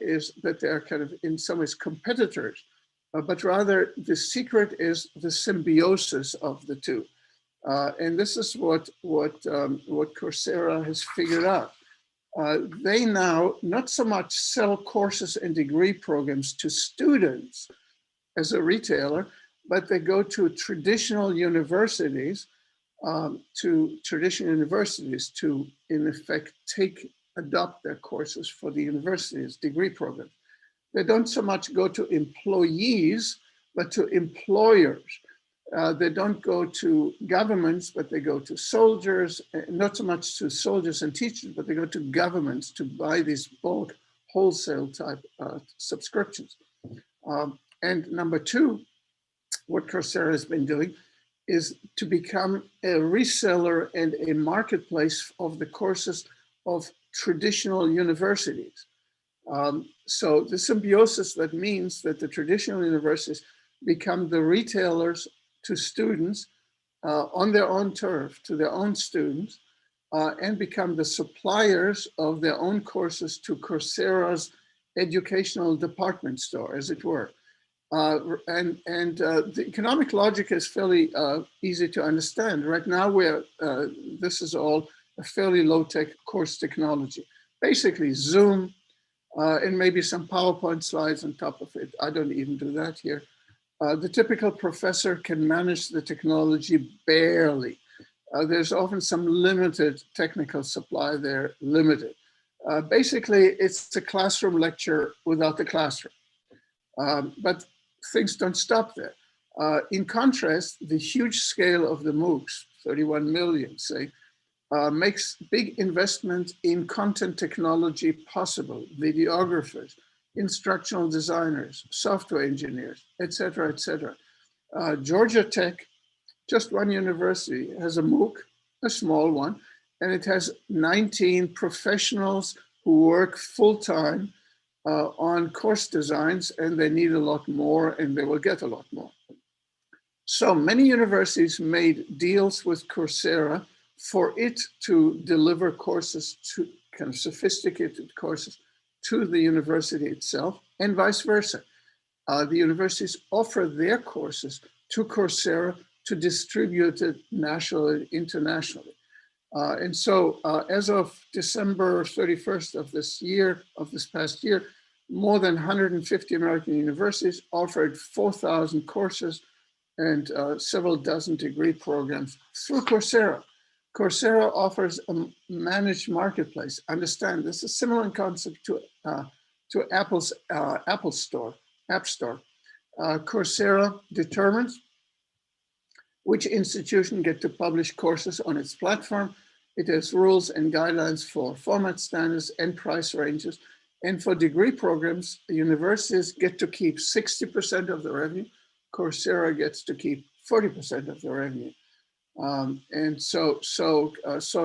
is that they are kind of in some ways competitors, but rather the secret is the symbiosis of the two. And this is what Coursera has figured out. They now not so much sell courses and degree programs to students as a retailer, but they go to traditional universities, to in effect adopt their courses for the university's degree program. They don't so much go to employees, but to employers. They don't go to governments, but they go to soldiers, not so much to soldiers and teachers, but they go to governments to buy these bulk wholesale type subscriptions. And number two, what Coursera has been doing is to become a reseller and a marketplace of the courses of traditional universities. So the symbiosis, that means that the traditional universities become the retailers to students on their own turf, to their own students, and become the suppliers of their own courses to Coursera's educational department store, as it were. The economic logic is fairly easy to understand. Right now, this is all a fairly low-tech course technology. Basically, Zoom and maybe some PowerPoint slides on top of it. I don't even do that here. The typical professor can manage the technology barely. There's often some limited technical supply there, limited. Basically, it's a classroom lecture without the classroom. But things don't stop there. In contrast, the huge scale of the Moocs, 31 million, say, makes big investment in content technology possible, videographers, instructional designers, software engineers, et cetera, et cetera. Georgia Tech, just one university, has a MOOC, a small one, and it has 19 professionals who work full-time on course designs, and they need a lot more, and they will get a lot more. So many universities made deals with Coursera for it to deliver courses, to kind of sophisticated courses, to the university itself, and vice versa. The universities offer their courses to Coursera to distribute it nationally and internationally. And so as of December 31st of this past year, more than 150 American universities offered 4,000 courses and several dozen degree programs through Coursera. Coursera offers a managed marketplace. Understand, this is similar in concept to Apple's App Store. Coursera determines which institution get to publish courses on its platform. It has rules and guidelines for format standards and price ranges. And for degree programs, the universities get to keep 60% of the revenue. Coursera gets to keep 40% of the revenue. And so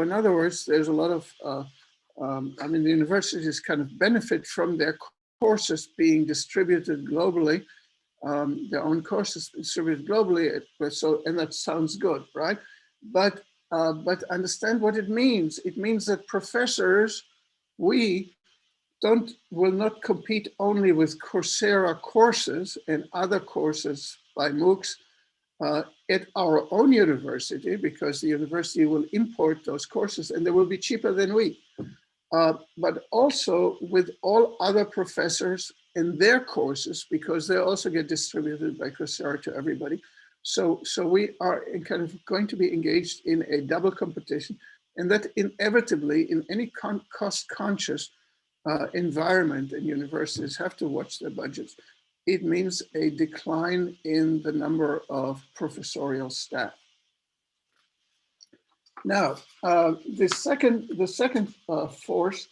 in other words, there's a lot of, I mean, the universities kind of benefit from their courses being distributed globally, their own courses distributed globally. And that sounds good, right? But understand what it means. It means that professors, will not compete only with Coursera courses and other courses by Moocs at our own university, because the university will import those courses and they will be cheaper than we. But also with all other professors and their courses, because they also get distributed by Coursera to everybody. So we are kind of going to be engaged in a double competition, and that inevitably in any cost-conscious environment, and universities have to watch their budgets, it means a decline in the number of professorial staff. Now, the second force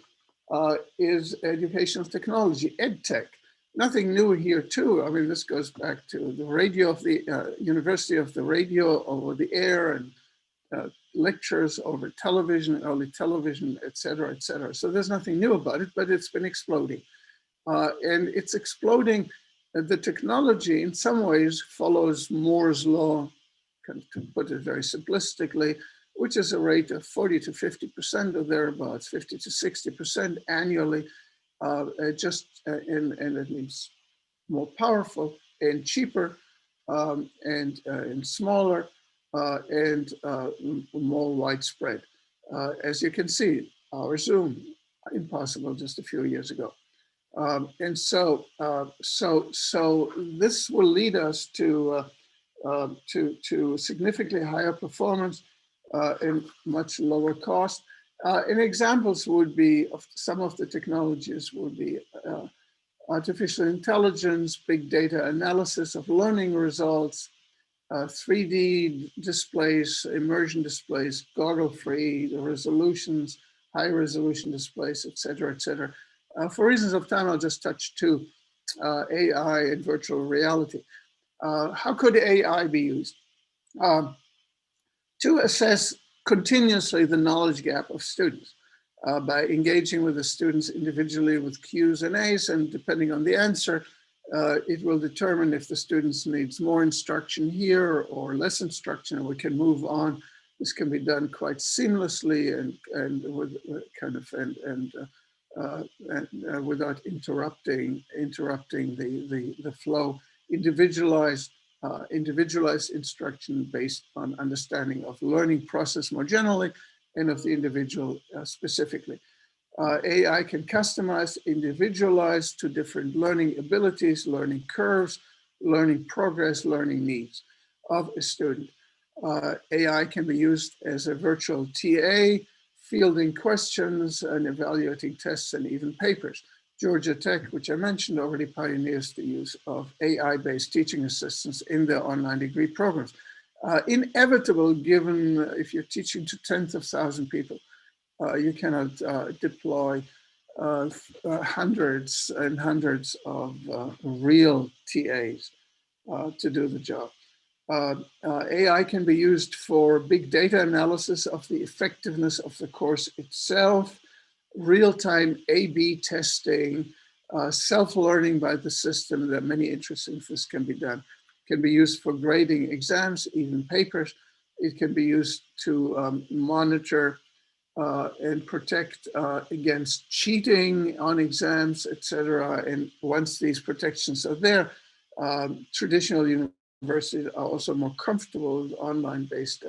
is educational technology, EdTech. Nothing new here too. I mean, this goes back to the radio of the University of the Radio over the air, and lectures over television, early television, et cetera, et cetera. So there's nothing new about it, but it's been exploding. And it's exploding. The technology in some ways follows Moore's law, kind of, to put it very simplistically, which is a rate of 40 to 50% or thereabouts, 50 to 60% annually. And it means more powerful and cheaper and smaller and more widespread. As you can see, our Zoom, impossible just a few years ago. And so this will lead us to significantly higher performance and much lower cost. And examples would be of some of the technologies would be artificial intelligence, big data analysis of learning results, 3D displays, immersion displays, goggle-free, the resolutions, high-resolution displays, et cetera, et cetera. For reasons of time, I'll just touch two, AI and virtual reality. How could AI be used? To assess continuously the knowledge gap of students by engaging with the students individually with Q's and A's, and depending on the answer, it will determine if the students needs more instruction here or less instruction, and we can move on. This can be done quite seamlessly and with kind of without interrupting the flow. Individualized instruction based on understanding of learning process more generally and of the individual specifically. AI can customize, individualize to different learning abilities, learning curves, learning progress, learning needs of a student. AI can be used as a virtual TA, fielding questions and evaluating tests and even papers. Georgia Tech, which I mentioned, already pioneers the use of AI-based teaching assistants in their online degree programs. Inevitable, given if you're teaching to tens of thousands of people, you cannot deploy hundreds and hundreds of real TAs to do the job. AI can be used for big data analysis of the effectiveness of the course itself, real-time A/B testing, self-learning by the system. There are many interesting things can be done. Can be used for grading exams, even papers, It can be used to monitor and protect against cheating on exams, etc. And once these protections are there, traditional universities are also more comfortable with online-based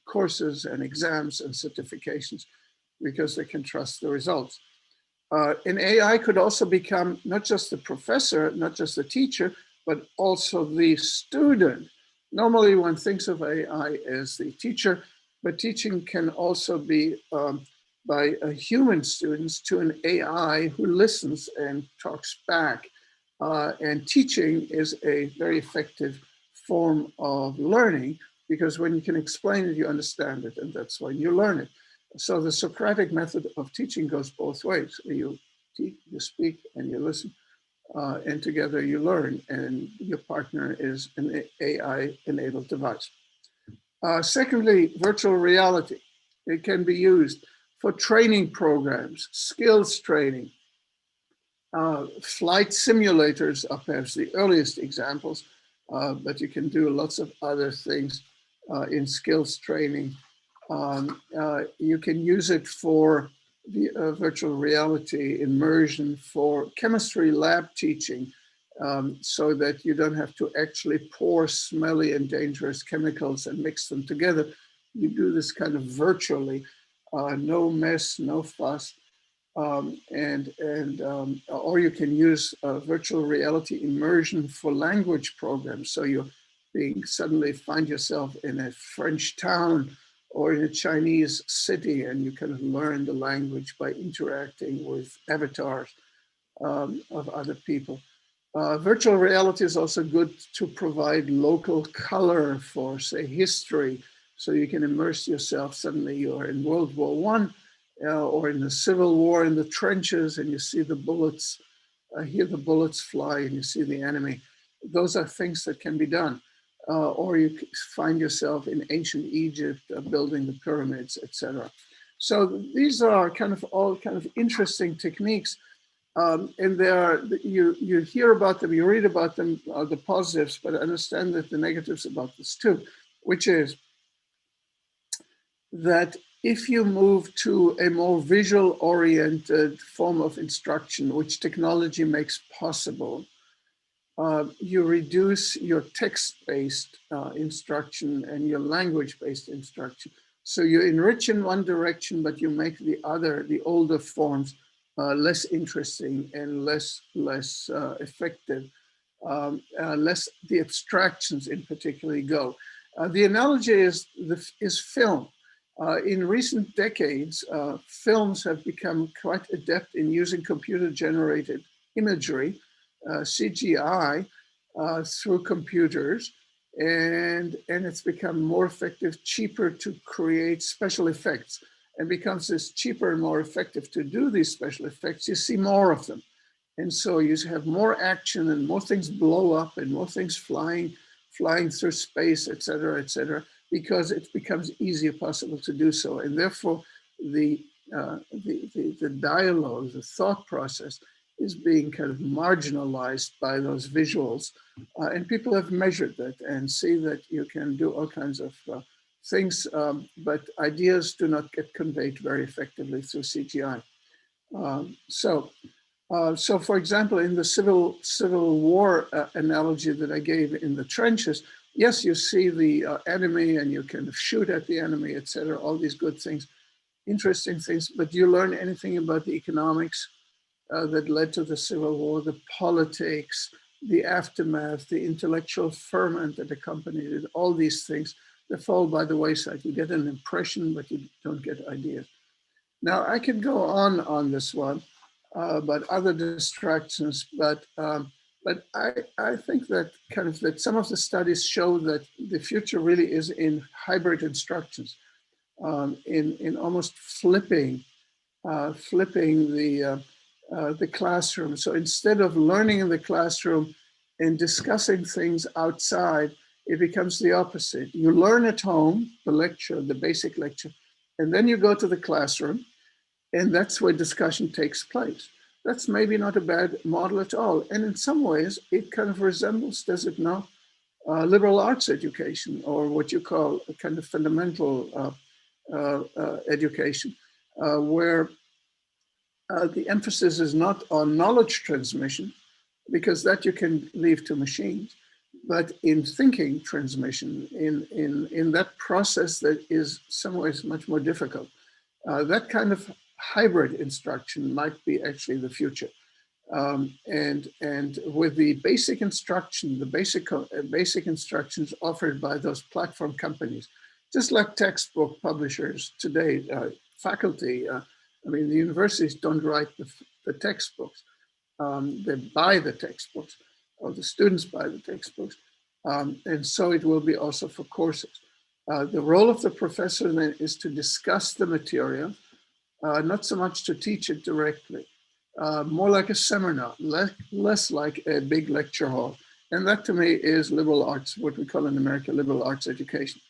courses and exams and certifications because they can trust the results. And AI could also become not just the professor, not just the teacher, but also the student. Normally one thinks of AI as the teacher, but teaching can also be by human students to an AI who listens and talks back. And teaching is a very effective form of learning because when you can explain it, you understand it, and that's why you learn it. So the Socratic method of teaching goes both ways. You teach, you speak, and you listen, and together you learn, and your partner is an AI-enabled device. Secondly, virtual reality. It can be used for training programs, skills training. Flight simulators are perhaps the earliest examples, but you can do lots of other things in skills training. You can use it for the virtual reality immersion for chemistry lab teaching, so that you don't have to actually pour smelly and dangerous chemicals and mix them together. You do this kind of virtually, no mess, no fuss. Or you can use virtual reality immersion for language programs. So you suddenly find yourself in a French town or in a Chinese city, and you can learn the language by interacting with avatars of other people. Virtual reality is also good to provide local color for, say, history. So you can immerse yourself. Suddenly you're in World War I or in the Civil War in the trenches, and you see the bullets, hear the bullets fly, and you see the enemy. Those are things that can be done. Or you find yourself in ancient Egypt building the pyramids, etc. So these are kind of all kind of interesting techniques. And you hear about them, you read about them, the positives, but understand that the negatives about this too, which is that if you move to a more visual oriented form of instruction, which technology makes possible, you reduce your text-based instruction and your language-based instruction. So you enrich in one direction, but you make the other, the older forms, less interesting and less effective, less the abstractions in particular go. The analogy is film. In recent decades, films have become quite adept in using computer-generated imagery, CGI, through computers, and it's become more effective, cheaper to create special effects. And because it's cheaper and more effective to do these special effects, you see more of them. And so you have more action and more things blow up and more things flying through space, et cetera, because it becomes easier possible to do so. And therefore, the dialogue, the thought process is being kind of marginalized by those visuals. And people have measured that and see that you can do all kinds of things, but ideas do not get conveyed very effectively through CGI. So for example, in the Civil War analogy that I gave in the trenches, yes, you see the enemy and you can shoot at the enemy, et cetera, all these good things, interesting things, but do you learn anything about the economics that led to the Civil War, the politics, the aftermath, the intellectual ferment that accompanied it, all these things that fall by the wayside. You get an impression, but you don't get ideas. Now, I could go on this one, but other distractions, but I think that that some of the studies show that the future really is in hybrid instructions, in almost flipping the classroom. So instead of learning in the classroom and discussing things outside, it becomes the opposite. You learn at home, the lecture, the basic lecture, and then you go to the classroom, and that's where discussion takes place. That's maybe not a bad model at all. And in some ways, it kind of resembles, does it not, liberal arts education, or what you call a kind of fundamental education, where the emphasis is not on knowledge transmission, because that you can leave to machines, but in thinking transmission, in that process that is some ways much more difficult. That kind of hybrid instruction might be actually the future. And with the basic instruction, the basic instructions offered by those platform companies, just like textbook publishers today, faculty, I mean, the universities don't write the textbooks. They buy the textbooks, or the students buy the textbooks. And so it will be also for courses. The role of the professor then is to discuss the material, not so much to teach it directly, more like a seminar, less like a big lecture hall. And that to me is liberal arts, what we call in America liberal arts education.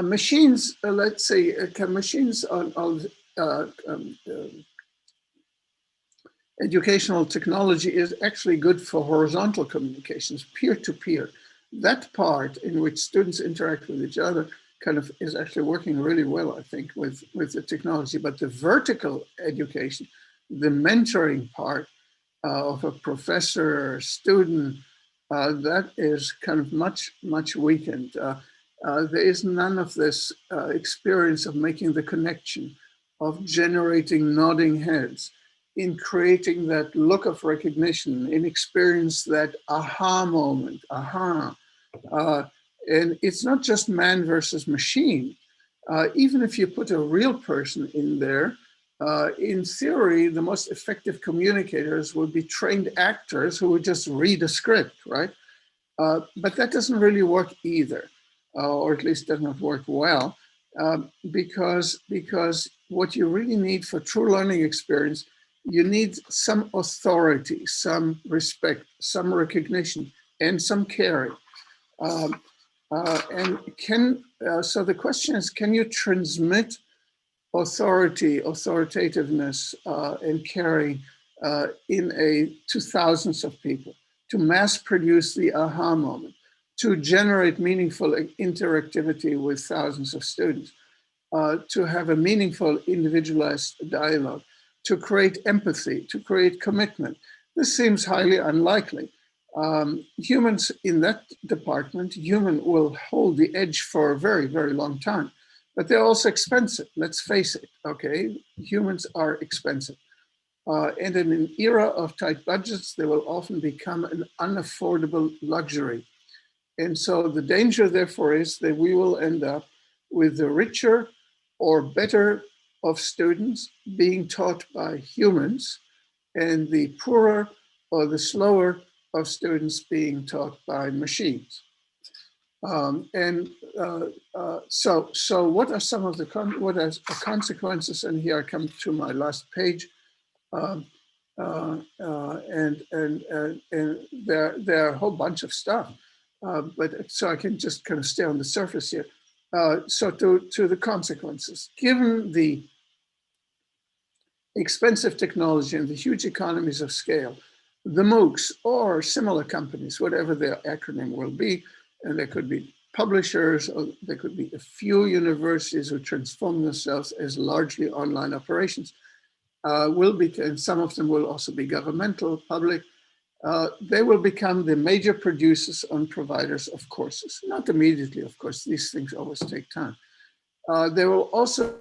Machines, let's say, machines on educational technology is actually good for horizontal communications, peer-to-peer. That part in which students interact with each other kind of is actually working really well, I think, with the technology. But the vertical education, the mentoring part of a professor, student, that is kind of much weakened. There is none of this experience of making the connection, of generating nodding heads, in creating that look of recognition, in experience that aha moment, aha. And it's not just man versus machine. Even if you put a real person in there, in theory, the most effective communicators would be trained actors who would just read a script, right? But that doesn't really work either, or at least does not work well, because what you really need for true learning experience, you need some authority, some respect, some recognition, and some caring. So the question is, can you transmit authority, authoritativeness, and caring to thousands of people, to mass produce the aha moment, to generate meaningful interactivity with thousands of students, to have a meaningful individualized dialogue, to create empathy, to create commitment. This seems highly unlikely. Humans in that department, human will hold the edge for a very, very long time. But they're also expensive, let's face it, okay? Humans are expensive. And in an era of tight budgets, they will often become an unaffordable luxury. And so the danger, therefore, is that we will end up with the richer or better of students being taught by humans, and the poorer or the slower of students being taught by machines. So what are some of the consequences? And here I come to my last page. And there are a whole bunch of stuff, but so I can just kind of stay on the surface here. So to the consequences, given the expensive technology and the huge economies of scale, the Moocs or similar companies, whatever their acronym will be, and there could be publishers, or there could be a few universities who transform themselves as largely online operations, will be, and some of them will also be governmental, public. They will become the major producers and providers of courses. Not immediately, of course, these things always take time. There will also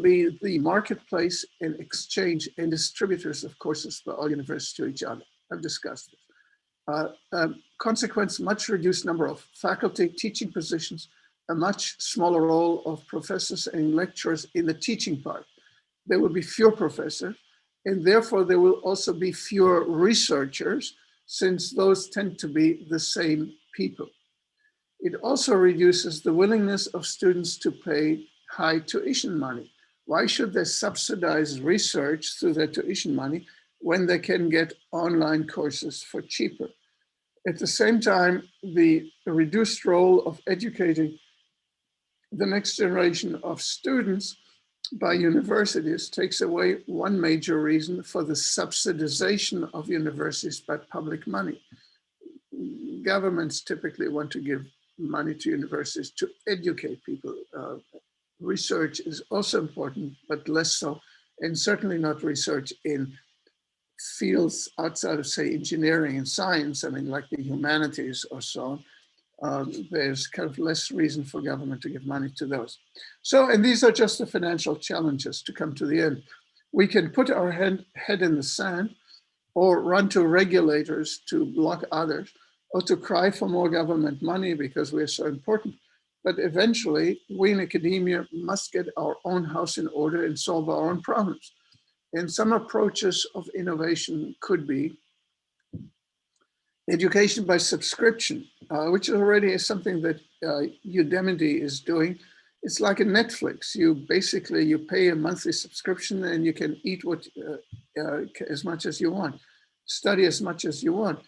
be the marketplace and exchange and distributors of courses for all universities to each other. I've discussed this. Consequence, much reduced number of faculty teaching positions, a much smaller role of professors and lecturers in the teaching part. There will be fewer professors, and therefore there will also be fewer researchers, since those tend to be the same people. It also reduces the willingness of students to pay high tuition money. Why should they subsidize research through their tuition money when they can get online courses for cheaper? At the same time, the reduced role of educating the next generation of students by universities takes away one major reason for the subsidization of universities by public money. Governments typically want to give money to universities to educate people. Research is also important, but less so, and certainly not research in fields outside of, say, engineering and science, I mean, like the humanities or so on. There's kind of less reason for government to give money to those. So, and these are just the financial challenges to come to the end. We can put our head in the sand or run to regulators to block others or to cry for more government money because we're so important. But eventually, we in academia must get our own house in order and solve our own problems. And some approaches of innovation could be education by subscription, which already is something that Udemy is doing. It's like a Netflix. You pay a monthly subscription and you can eat as much as you want, study as much as you want,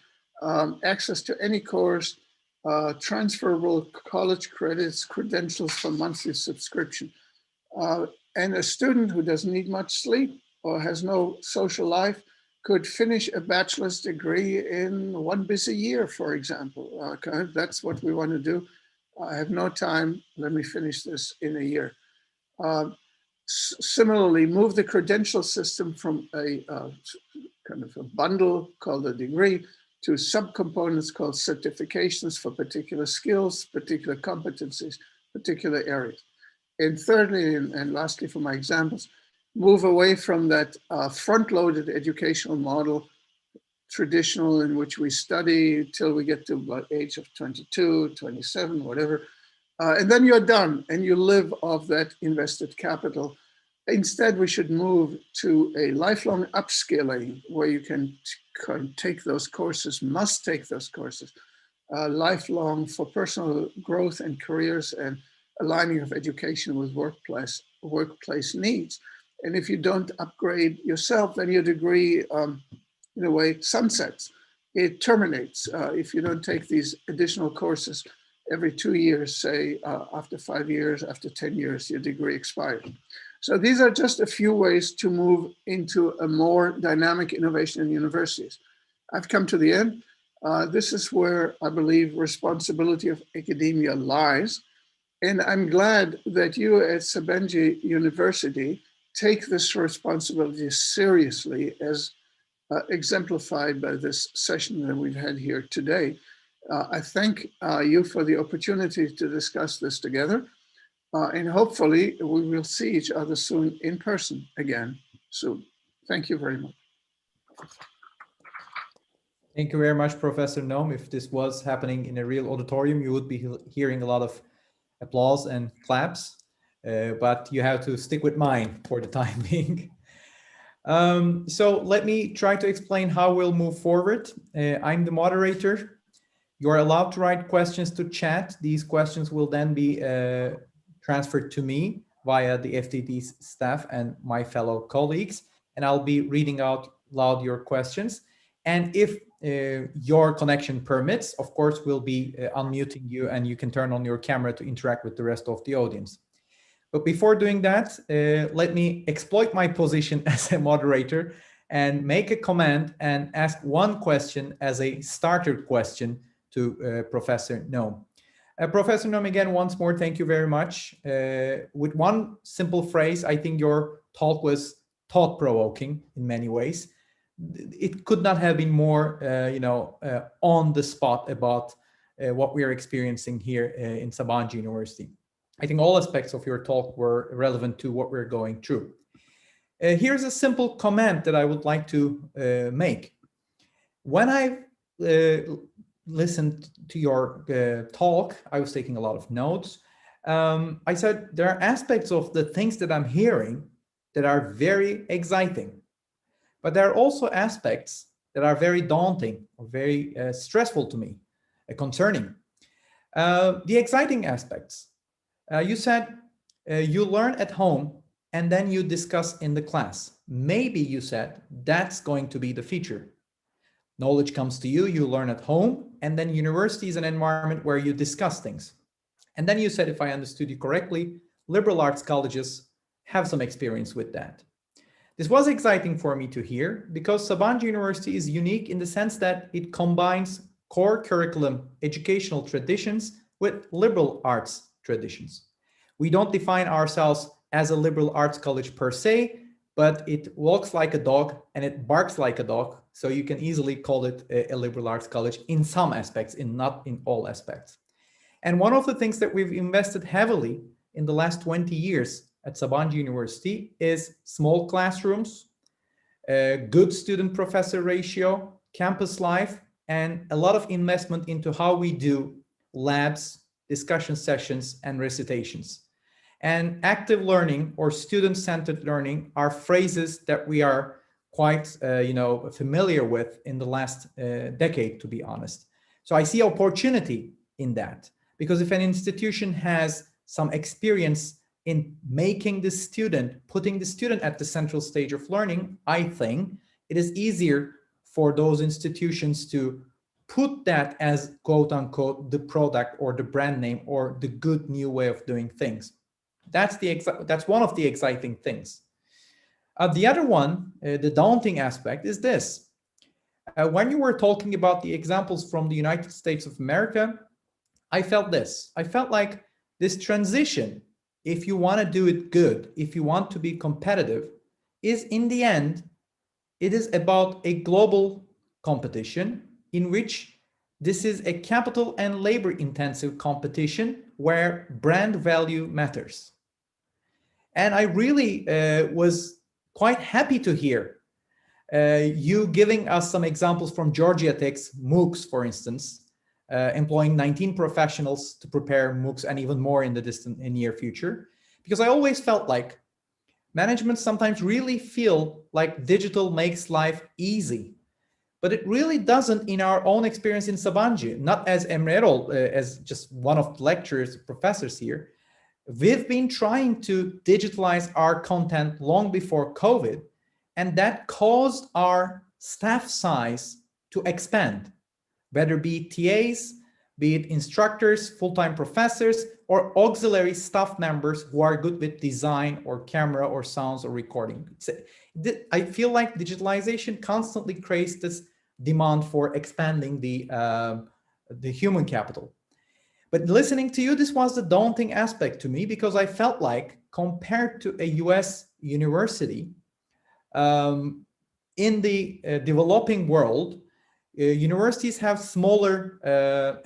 access to any course, transferable college credits, credentials for monthly subscription. And a student who doesn't need much sleep or has no social life could finish a bachelor's degree in one busy year, for example. Okay, that's what we want to do. I have no time, let me finish this in a year. Similarly, move the credential system from a kind of a bundle called a degree to subcomponents called certifications for particular skills, particular competencies, particular areas. And thirdly, and lastly for my examples, move away from that front-loaded educational model, traditional, in which we study till we get to about age of 22, 27, whatever. And then you're done and you live off that invested capital. Instead, we should move to a lifelong upskilling where you can take those courses, must take those courses, lifelong for personal growth and careers and aligning of education with workplace needs. And if you don't upgrade yourself, then your degree, in a way, sunsets. It terminates if you don't take these additional courses every 2 years, say after 5 years, after 10 years, your degree expires. So these are just a few ways to move into a more dynamic innovation in universities. I've come to the end. This is where I believe responsibility of academia lies. And I'm glad that you at Sabancı University take this responsibility seriously as exemplified by this session that we've had here today. I thank you for the opportunity to discuss this together. And hopefully we will see each other soon in person again soon. Thank you very much. Thank you very much, Professor Noam. If this was happening in a real auditorium, you would be hearing a lot of applause and claps, but you have to stick with mine for the time being. So let me try to explain how we'll move forward. I'm the moderator. You're allowed to write questions to chat. These questions will then be transferred to me via the FTD's staff and my fellow colleagues, and I'll be reading out loud your questions. And if your connection permits, of course, we'll be unmuting you and you can turn on your camera to interact with the rest of the audience. But before doing that, let me exploit my position as a moderator and make a comment and ask one question as a starter question to Professor Noam. Professor Noam, again, once more, thank you very much. With one simple phrase, I think your talk was thought-provoking in many ways. It could not have been more, on the spot about what we are experiencing here in Sabancı University. I think all aspects of your talk were relevant to what we're going through. Here's a simple comment that I would like to make. When I listened to your talk, I was taking a lot of notes. I said there are aspects of the things that I'm hearing that are very exciting. But there are also aspects that are very daunting or very stressful to me, concerning. The exciting aspects. You said you learn at home and then you discuss in the class. Maybe you said that's going to be the future. Knowledge comes to you, you learn at home, and then university is an environment where you discuss things. And then you said, if I understood you correctly, liberal arts colleges have some experience with that. This was exciting for me to hear because Sabancı University is unique in the sense that it combines core curriculum educational traditions with liberal arts traditions. We don't define ourselves as a liberal arts college per se, but it walks like a dog and it barks like a dog. So you can easily call it a liberal arts college in some aspects, not in all aspects. And one of the things that we've invested heavily in the last 20 years at Sabancı University is small classrooms, good student-professor ratio, campus life, and a lot of investment into how we do labs, discussion sessions, and recitations. And active learning or student-centered learning are phrases that we are quite familiar with in the last decade, to be honest. So I see opportunity in that, because if an institution has some experience in making the student, putting the student at the central stage of learning, I think it is easier for those institutions to put that as quote unquote the product or the brand name or the good new way of doing things. That's one of the exciting things. The other one, the daunting aspect, is this. When you were talking about the examples from the United States of America, I felt this. I felt like this transition, if you want to do it good, if you want to be competitive, is in the end, it is about a global competition in which this is a capital and labor intensive competition where brand value matters. And I really was quite happy to hear you giving us some examples from Georgia Tech's Moocs, for instance, employing 19 professionals to prepare Moocs and even more in the distant and near future. Because I always felt like management sometimes really feel like digital makes life easy, but it really doesn't in our own experience in Sabancı, not as Emre Erol, as just one of the lecturers, professors here. We've been trying to digitalize our content long before COVID, and that caused our staff size to expand, whether be it TAs, be it instructors, full-time professors, or auxiliary staff members who are good with design or camera or sounds or recording. I feel like digitalization constantly creates this demand for expanding the human capital. But listening to you, this was the daunting aspect to me, because I felt like compared to a US university, in the developing world, universities have smaller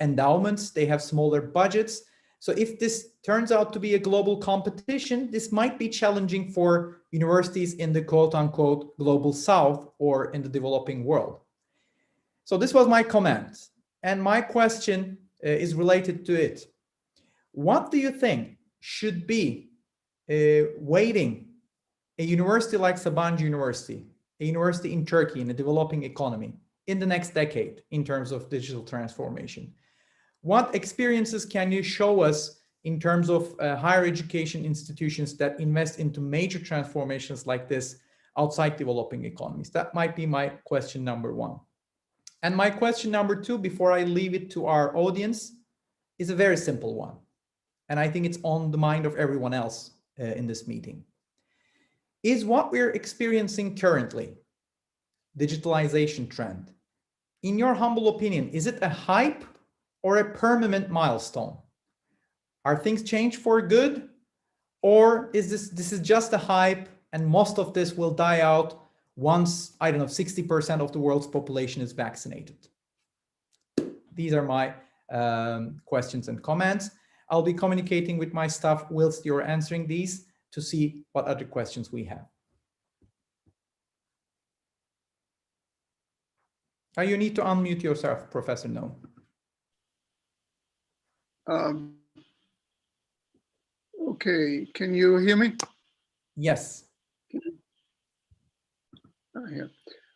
endowments, they have smaller budgets. So if this turns out to be a global competition, this might be challenging for universities in the quote unquote global south or in the developing world. So this was my comment. And my question is related to it. What do you think should be weighting a university like Sabancı University, a university in Turkey in a developing economy, in the next decade in terms of digital transformation? What experiences can you show us in terms of higher education institutions that invest into major transformations like this outside developing economies? That might be my question number one. And my question number two, before I leave it to our audience, is a very simple one. And I think it's on the mind of everyone else in this meeting. Is what we're experiencing currently, digitalization trend, in your humble opinion, is it a hype or a permanent milestone? Are things changed for good? Or is this is just a hype and most of this will die out once, I don't know, 60% of the world's population is vaccinated? These are my questions and comments. I'll be communicating with my staff whilst you're answering these to see what other questions we have. You need to unmute yourself, Professor Noam. Okay, can you hear me? Yes. Yeah.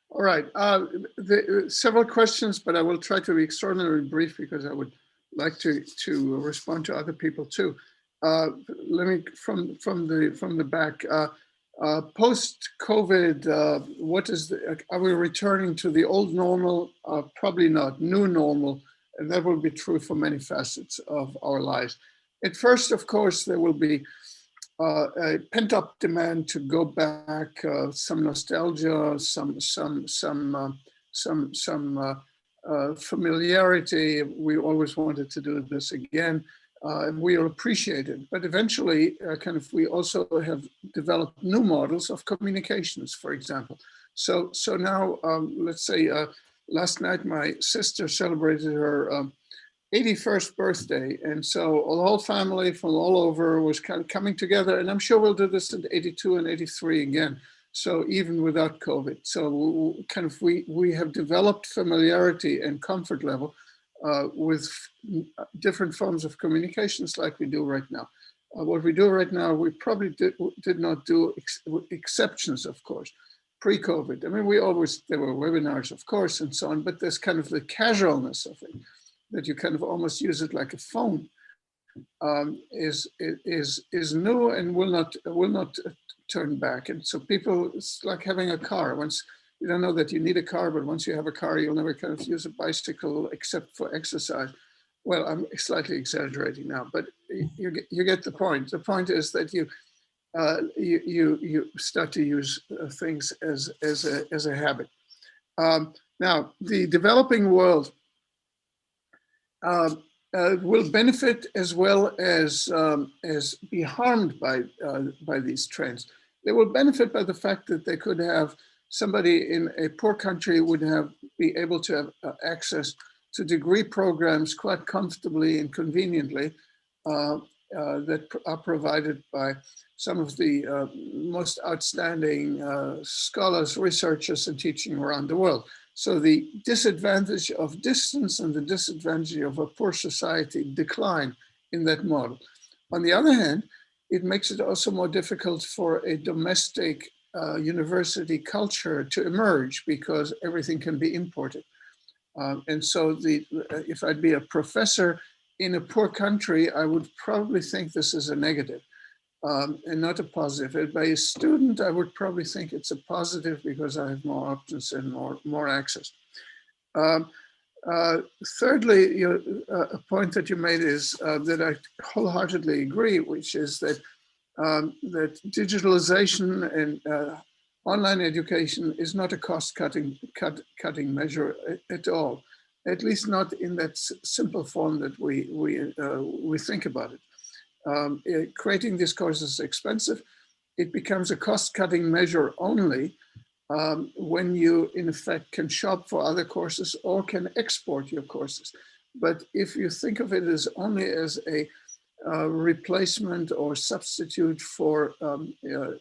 All right. Several questions, but I will try to be extraordinarily brief because I would like to respond to other people too. Let me from the back. Post-COVID, what is are we returning to the old normal? Probably not. New normal, and that will be true for many facets of our lives. At first, of course, there will be a pent-up demand to go back, some nostalgia, some familiarity. We always wanted to do this again, and we'll appreciate it. But eventually, we also have developed new models of communications, for example. So now, let's say, last night my sister celebrated her 81st birthday. And so the whole family from all over was kind of coming together. And I'm sure we'll do this in 82 and 83 again. So even without COVID. So we have developed familiarity and comfort level with different forms of communications like we do right now. What we do right now, we probably did not do exceptions, of course, pre-COVID. I mean, there were webinars, of course, and so on, but there's kind of the casualness of it, that you kind of almost use it like a phone, is new and will not turn back. And so people, it's like having a car. Once you don't know that you need a car, but once you have a car, you'll never kind of use a bicycle except for exercise. Well, I'm slightly exaggerating now, but you get the point. The point is that you start to use things as a habit. Now, the developing world will benefit as well as be harmed by these trends. They will benefit by the fact that they could have somebody in a poor country would be able to have access to degree programs quite comfortably and conveniently that are provided by some of the most outstanding scholars, researchers, and teaching around the world. So the disadvantage of distance and the disadvantage of a poor society decline in that model. On the other hand, it makes it also more difficult for a domestic university culture to emerge because everything can be imported. And so if I'd be a professor in a poor country, I would probably think this is a negative. And not a positive. If by a student, I would probably think it's a positive because I have more options and more access. Thirdly, a point that you made is that I wholeheartedly agree, which is that that digitalization and online education is not a cost-cutting measure at all, at least not in that simple form that we think about it. Creating these courses is expensive. It becomes a cost-cutting measure only when you, in effect, can shop for other courses or can export your courses. But if you think of it as only as a replacement or substitute for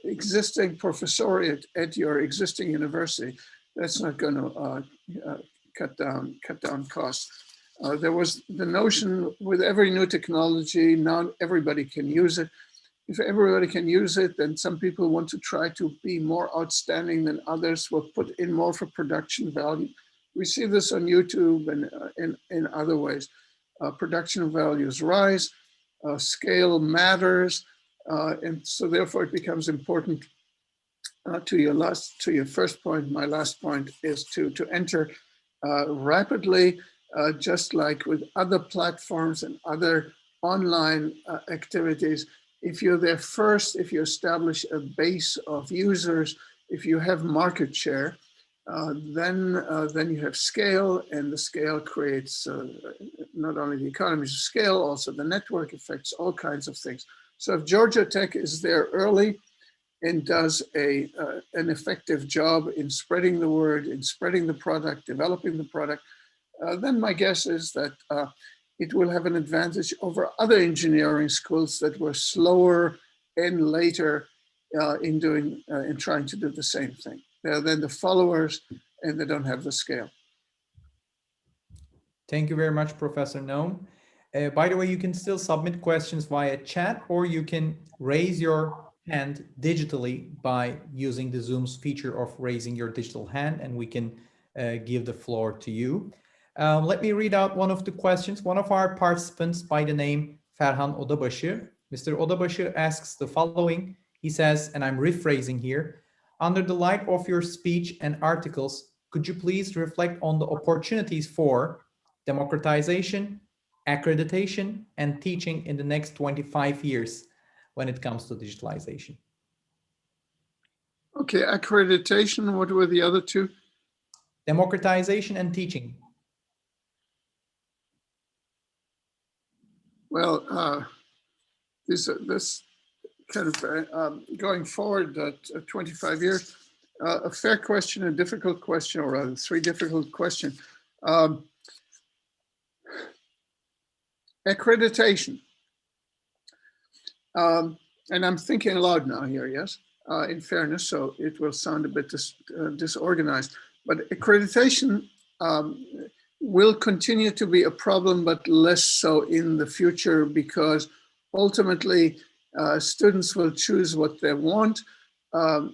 existing professoriate at your existing university, that's not going to cut down costs. There was the notion with every new technology, now everybody can use it. If everybody can use it, then some people want to try to be more outstanding than others, will put in more for production value. We see this on YouTube and in other ways. Production values rise, scale matters, and so therefore it becomes important. To your first point, my last point is to enter rapidly, just like with other platforms and other online activities. If you're there first, if you establish a base of users, if you have market share, then you have scale, and the scale creates not only the economies of scale, also the network effects, all kinds of things. So if Georgia Tech is there early and does an effective job in spreading the word, in spreading the product, developing the product, then my guess is that it will have an advantage over other engineering schools that were slower and later in trying to do the same thing. They're then the followers, and they don't have the scale. Thank you very much, Professor Noam. By the way, you can still submit questions via chat, or you can raise your hand digitally by using the Zoom's feature of raising your digital hand, and we can give the floor to you. Let me read out one of the questions. One of our participants by the name Ferhan Odabaşı. Mr. Odabaşı asks the following. He says, and I'm rephrasing here, under the light of your speech and articles, could you please reflect on the opportunities for democratization, accreditation, and teaching in the next 25 years? when it comes to digitalization. Okay, accreditation, what were the other two? Democratization and teaching. Well, this kind of going forward 25 years, a fair question, a difficult question, or rather three difficult questions. Accreditation. And I'm thinking aloud now here, yes, in fairness, so it will sound a bit disorganized, but accreditation will continue to be a problem, but less so in the future, because ultimately students will choose what they want, and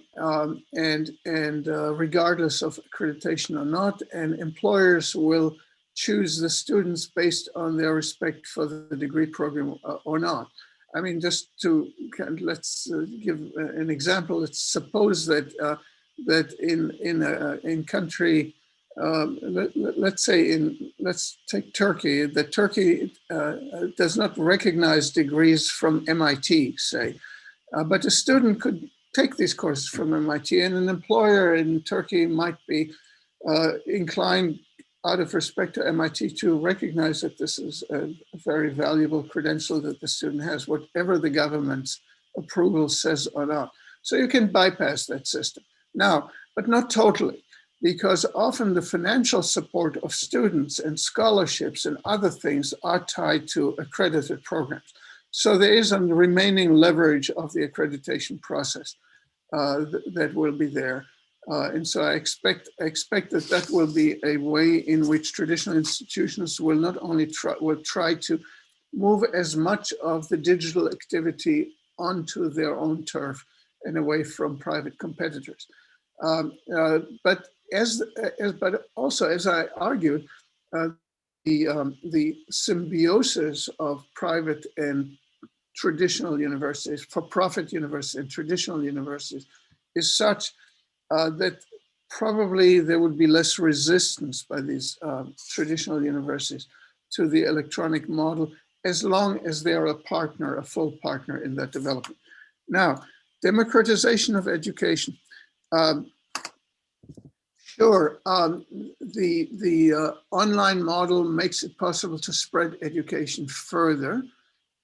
regardless of accreditation or not, and employers will choose the students based on their respect for the degree program or not. I mean, just to let's give an example. Let's suppose that that in country, let's take Turkey. That Turkey does not recognize degrees from MIT, say, but a student could take these courses from MIT, and an employer in Turkey might be inclined, out of respect to MIT, to recognize that this is a very valuable credential that the student has, whatever the government's approval says or not. So you can bypass that system. Now, but not totally, because often the financial support of students and scholarships and other things are tied to accredited programs. So there is a remaining leverage of the accreditation process that will be there. And so I expect that that will be a way in which traditional institutions will not only try to move as much of the digital activity onto their own turf and away from private competitors. But also, as I argued, the symbiosis of private and traditional universities, for-profit universities and traditional universities, is such that probably there would be less resistance by these traditional universities to the electronic model, as long as they're a partner, a full partner in that development. Now, democratization of education. Sure, the online model makes it possible to spread education further,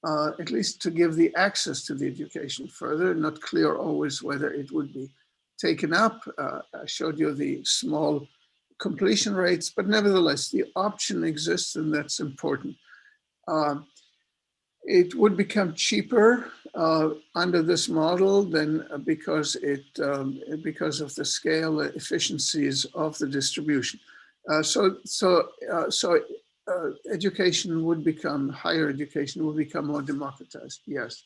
at least to give the access to the education further. Not clear always whether it would be taken up. I showed you the small completion rates, but nevertheless, the option exists, and that's important. It would become cheaper under this model than because of the scale efficiencies of the distribution. Education would become, higher education would become more democratized, yes.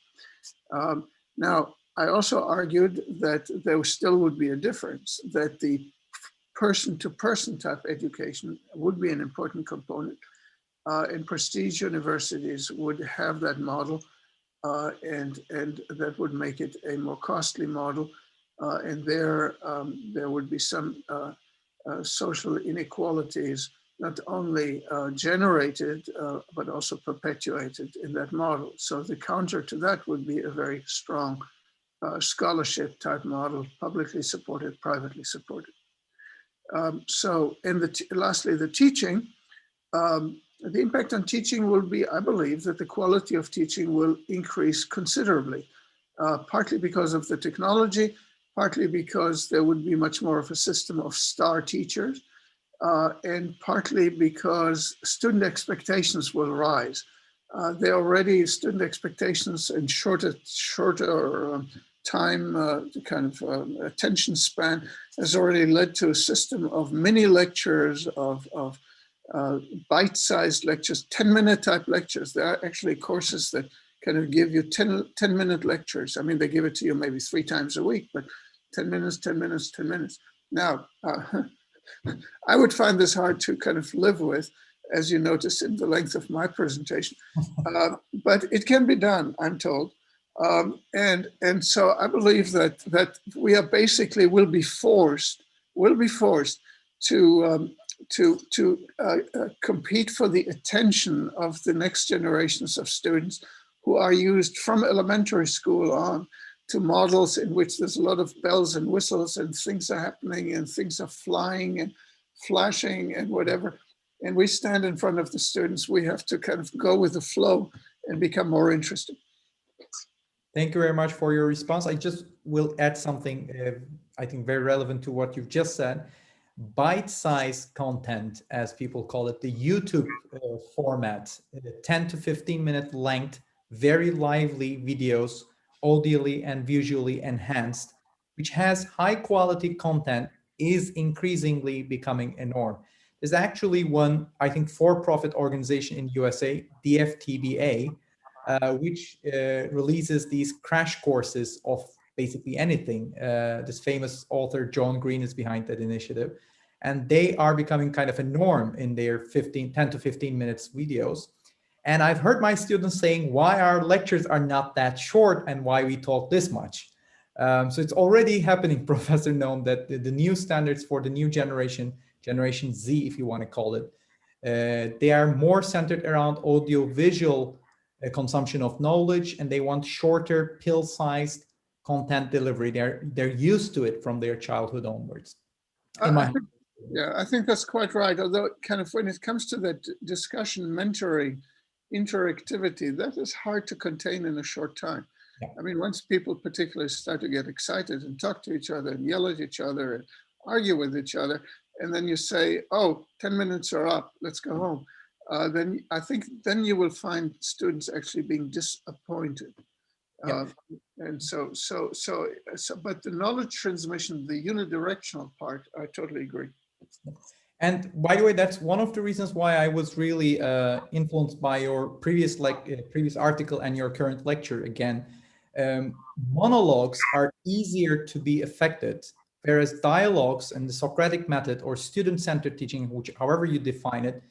Now, I also argued that there still would be a difference, that the person-to-person type education would be an important component, and prestige universities would have that model, and that would make it a more costly model, and there would be some social inequalities, not only generated, but also perpetuated in that model. So the counter to that would be a very strong scholarship type model, publicly supported, privately supported. Lastly, the teaching. The impact on teaching will be, I believe, that the quality of teaching will increase considerably, partly because of the technology, partly because there would be much more of a system of star teachers, and partly because student expectations will rise. There are already student expectations in shorter time, attention span has already led to a system of mini lectures, of bite-sized lectures, 10-minute type lectures. There are actually courses that kind of give you 10-minute lectures. I mean, they give it to you maybe 3 times a week, but 10 minutes, 10 minutes, 10 minutes. Now, I would find this hard to kind of live with, as you noticed in the length of my presentation, but it can be done, I'm told. And so I believe that we are basically will be forced to compete for the attention of the next generations of students who are used from elementary school on to models in which there's a lot of bells and whistles and things are happening and things are flying and flashing and whatever. And we stand in front of the students. We have to kind of go with the flow and become more interested. Thank you very much for your response. I just will add something, I think very relevant to what you've just said. Bite-sized content, as people call it, the YouTube format, 10 to 15 minute length, very lively videos, audially and visually enhanced, which has high quality content, is increasingly becoming a norm. There's actually one, I think, for-profit organization in USA, DFTBA, which releases these crash courses of basically anything. This famous author, John Green, is behind that initiative. And they are becoming kind of a norm in their 10 to 15 minutes videos. And I've heard my students saying why our lectures are not that short and why we talk this much. So it's already happening, Professor Noam, that the new standards for the new generation, Generation Z, if you want to call it, they are more centered around audio-visual consumption of knowledge, and they want shorter pill-sized content delivery. They're used to it from their childhood onwards. I think that's quite right. Although kind of when it comes to that discussion, mentoring, interactivity, that is hard to contain in a short time. Yeah. I mean, once people particularly start to get excited and talk to each other and yell at each other and argue with each other, and then you say, oh, 10 minutes are up, let's go home. Then I think then you will find students actually being disappointed. Yeah. And but the knowledge transmission, the unidirectional part, I totally agree. And by the way, that's one of the reasons why I was really influenced by your previous article and your current lecture again. Monologues are easier to be affected, whereas dialogues and the Socratic method or student-centered teaching, which however you define it,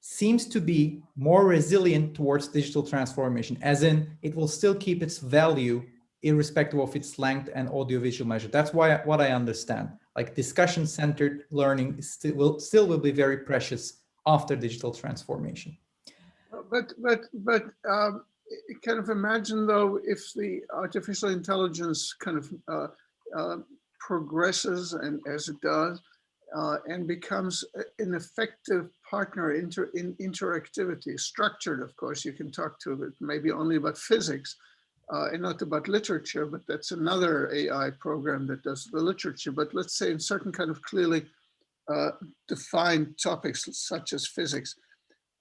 seems to be more resilient towards digital transformation, as in it will still keep its value irrespective of its length and audiovisual measure. That's what I understand. Like discussion-centered learning still will be very precious after digital transformation. But kind of imagine though, if the artificial intelligence kind of progresses, and as it does, and becomes an effective partner in interactivity, structured, of course. You can talk to it maybe only about physics and not about literature, but that's another AI program that does the literature. But let's say in certain kind of clearly defined topics such as physics,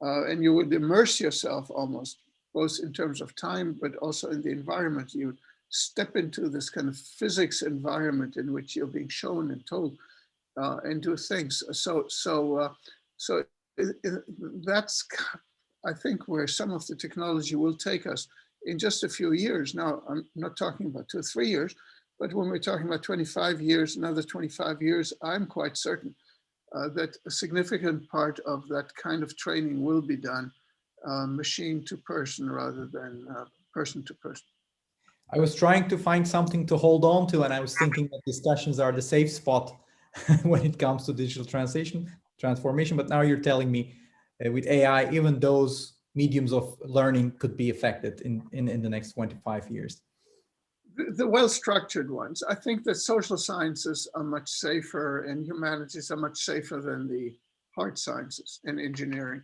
and you would immerse yourself almost, both in terms of time, but also in the environment. You would step into this kind of physics environment in which you're being shown and told and do things. So that's, I think, where some of the technology will take us in just a few years. Now, I'm not talking about 2 or 3 years, but when we're talking about 25 years, another 25 years, I'm quite certain that a significant part of that kind of training will be done machine to person rather than person to person. I was trying to find something to hold on to, and I was thinking that discussions are the safe spot when it comes to digital transformation. But now you're telling me with AI, even those mediums of learning could be affected in the next 25 years. The well-structured ones. I think that social sciences are much safer and humanities are much safer than the hard sciences and engineering.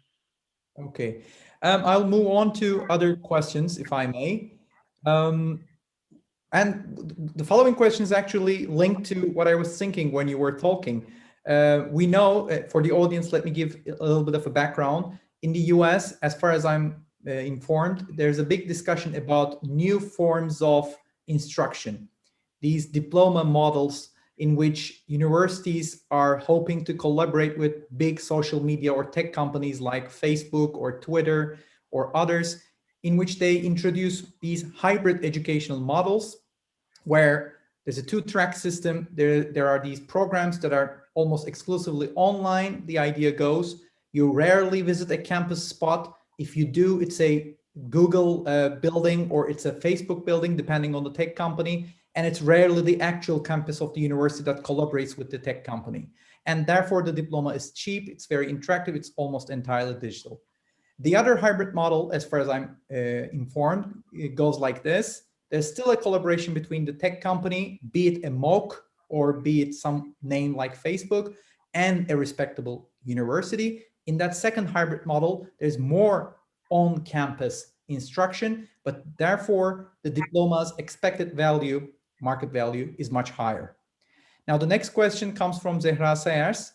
Okay, I'll move on to other questions, if I may. And the following question is actually linked to what I was thinking when you were talking. We know, for the audience, let me give a little bit of a background. In the US, as far as I'm informed, there's a big discussion about new forms of instruction. These diploma models in which universities are hoping to collaborate with big social media or tech companies like Facebook or Twitter or others, in which they introduce these hybrid educational models where there's a 2-track system. There are these programs that are almost exclusively online. The idea goes, you rarely visit a campus spot. If you do, it's a Google building or it's a Facebook building, depending on the tech company. And it's rarely the actual campus of the university that collaborates with the tech company. And therefore, the diploma is cheap. It's very interactive. It's almost entirely digital. The other hybrid model, as far as I'm informed, it goes like this. There's still a collaboration between the tech company, be it a Mooc or be it some name like Facebook, and a respectable university. In that second hybrid model, there's more on-campus instruction, but therefore the diploma's expected value, market value, is much higher. Now, the next question comes from Zehra Sayers.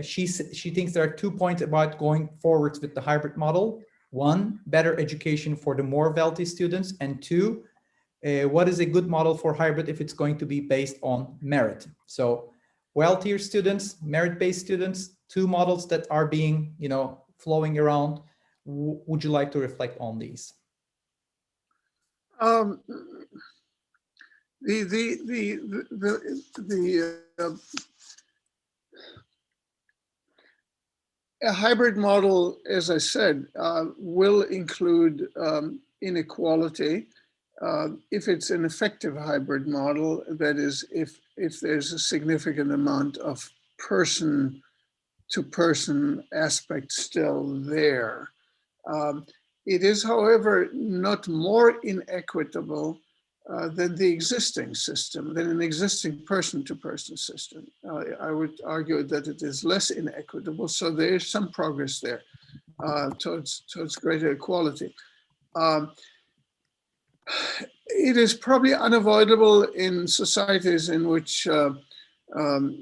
She thinks there are 2 points about going forwards with the hybrid model. One, better education for the more wealthy students. And two, what is a good model for hybrid if it's going to be based on merit? So wealthier students, merit-based students, two models that are being, flowing around. Would you like to reflect on these? A hybrid model, as I said, will include inequality. If it's an effective hybrid model, that is, if there's a significant amount of person-to-person aspect still there. It is, however, not more inequitable than the existing system, than an existing person-to-person system. I would argue that it is less inequitable, so there is some progress there towards greater equality. It is probably unavoidable in societies in which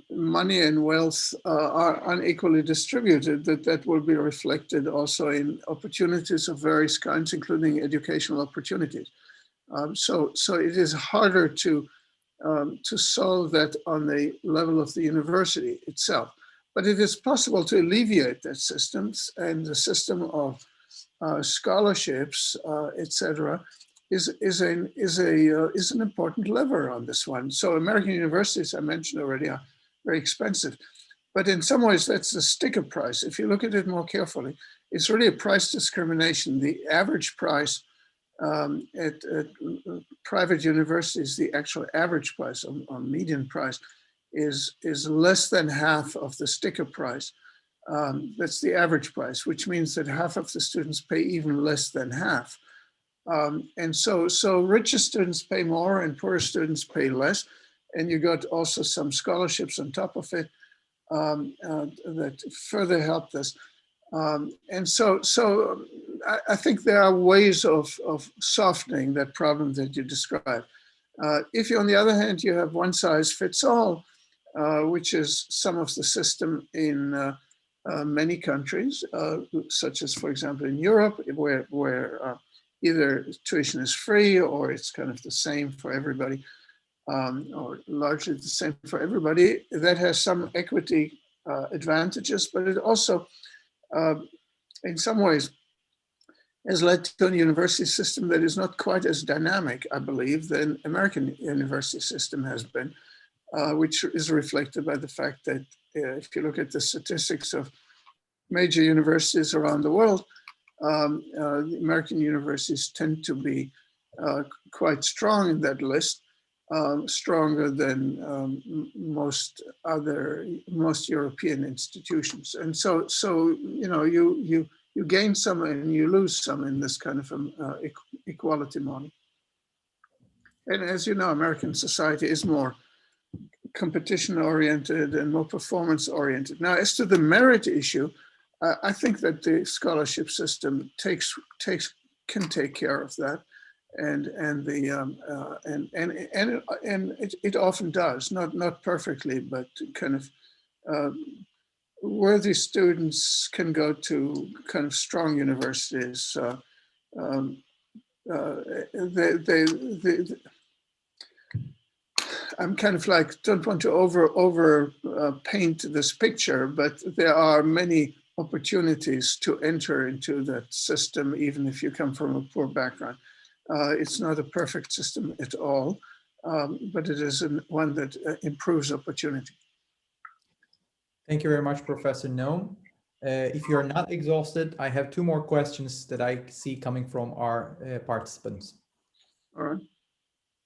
money and wealth are unequally distributed, that will be reflected also in opportunities of various kinds, including educational opportunities. So it is harder to solve that on the level of the university itself. But it is possible to alleviate that system, and the system of scholarships, etc., is an important lever on this one. So American universities, I mentioned already, are very expensive. But in some ways, that's the sticker price. If you look at it more carefully, it's really a price discrimination. The average price at private universities, the actual average price or median price is less than half of the sticker price. That's the average price, which means that half of the students pay even less than half. And so richer students pay more and poorer students pay less. And you got also some scholarships on top of it that further help this. And so I think there are ways of softening that problem that you described. If you, on the other hand, you have one size fits all, which is some of the system in many countries, such as, for example, in Europe, where either tuition is free or it's kind of the same for everybody, or largely the same for everybody, that has some equity advantages, but it also, in some ways, has led to a university system that is not quite as dynamic, I believe, than American university system has been, which is reflected by the fact that if you look at the statistics of major universities around the world, the American universities tend to be quite strong in that list, stronger than most European institutions. And so you gain some and you lose some in this kind of equality model. And as you know, American society is more competition oriented and more performance oriented. Now, as to the merit issue, I think that the scholarship system can take care of that, and it often does, not perfectly, but kind of worthy students can go to kind of strong universities. I'm kind of like, don't want to over paint this picture, but there are many opportunities to enter into that system, even if you come from a poor background. It's not a perfect system at all, but it is one that improves opportunity. Thank you very much, Professor Noam. If you're not exhausted, I have two more questions that I see coming from our participants. All right.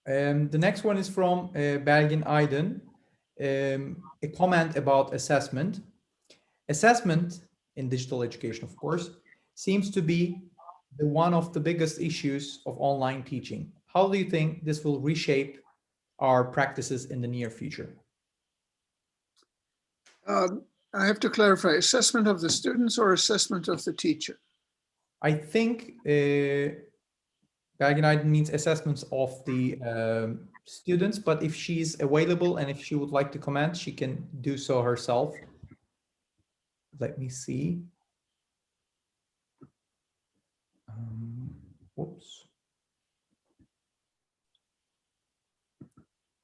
The next one is from Belgin Aydın, a comment about assessment. Assessment in digital education, of course, seems to be one of the biggest issues of online teaching. How do you think this will reshape our practices in the near future? I have to clarify, assessment of the students or assessment of the teacher? I think Belgin means assessments of the students, but if she's available and if she would like to comment, she can do so herself. Let me see. Whoops.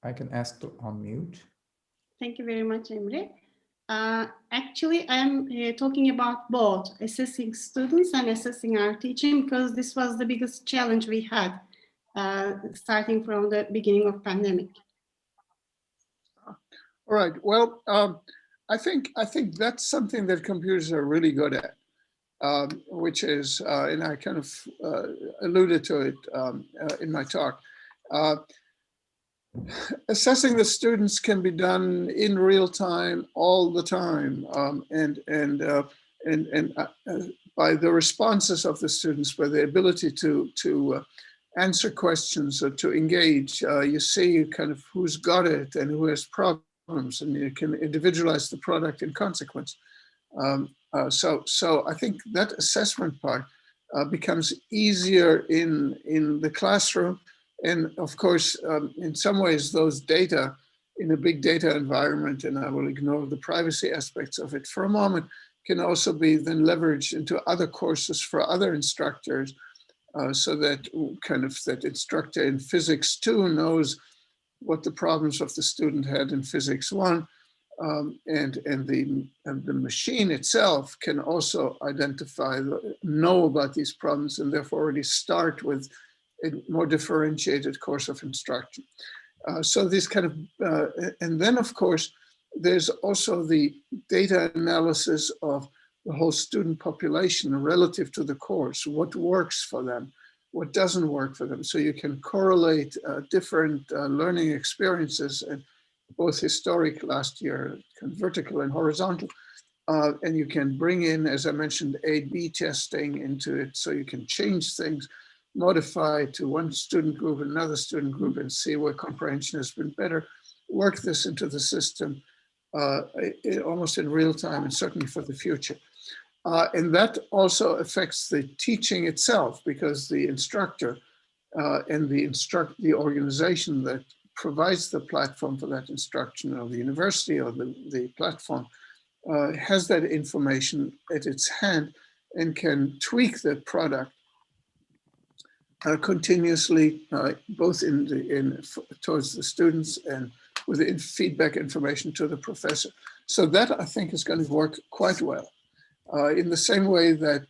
I can ask to unmute. Thank you very much, Emre. Actually, I'm talking about both assessing students and assessing our teaching, because this was the biggest challenge we had starting from the beginning of pandemic. All right. Well, I think that's something that computers are really good at, which is, and I kind of alluded to it in my talk. Assessing the students can be done in real time, all the time, and by the responses of the students, by the ability to answer questions or to engage. You see kind of who's got it and who has problems, and you can individualize the product in consequence. So I think that assessment part becomes easier in the classroom. And of course, in some ways, those data in a big data environment, and I will ignore the privacy aspects of it for a moment, can also be then leveraged into other courses for other instructors, so that kind of that instructor in physics 2 knows what the problems of the student had in physics 1, and the machine itself can also identify, know about these problems, and therefore already start with a more differentiated course of instruction. So these kind of, and then of course, there's also the data analysis of the whole student population relative to the course, what works for them, what doesn't work for them. So you can correlate different learning experiences, and both historic last year, kind of vertical and horizontal. And you can bring in, as I mentioned, A/B testing into it, so you can change things, modify to one student group, another student group, and see where comprehension has been better, work this into the system almost in real time, and certainly for the future. And that also affects the teaching itself, because the instructor and the organization that provides the platform for that instruction, or the university or the platform, has that information at its hand and can tweak the product continuously, both towards the students and with the feedback information to the professor. So that, I think, is going to work quite well. In the same way that,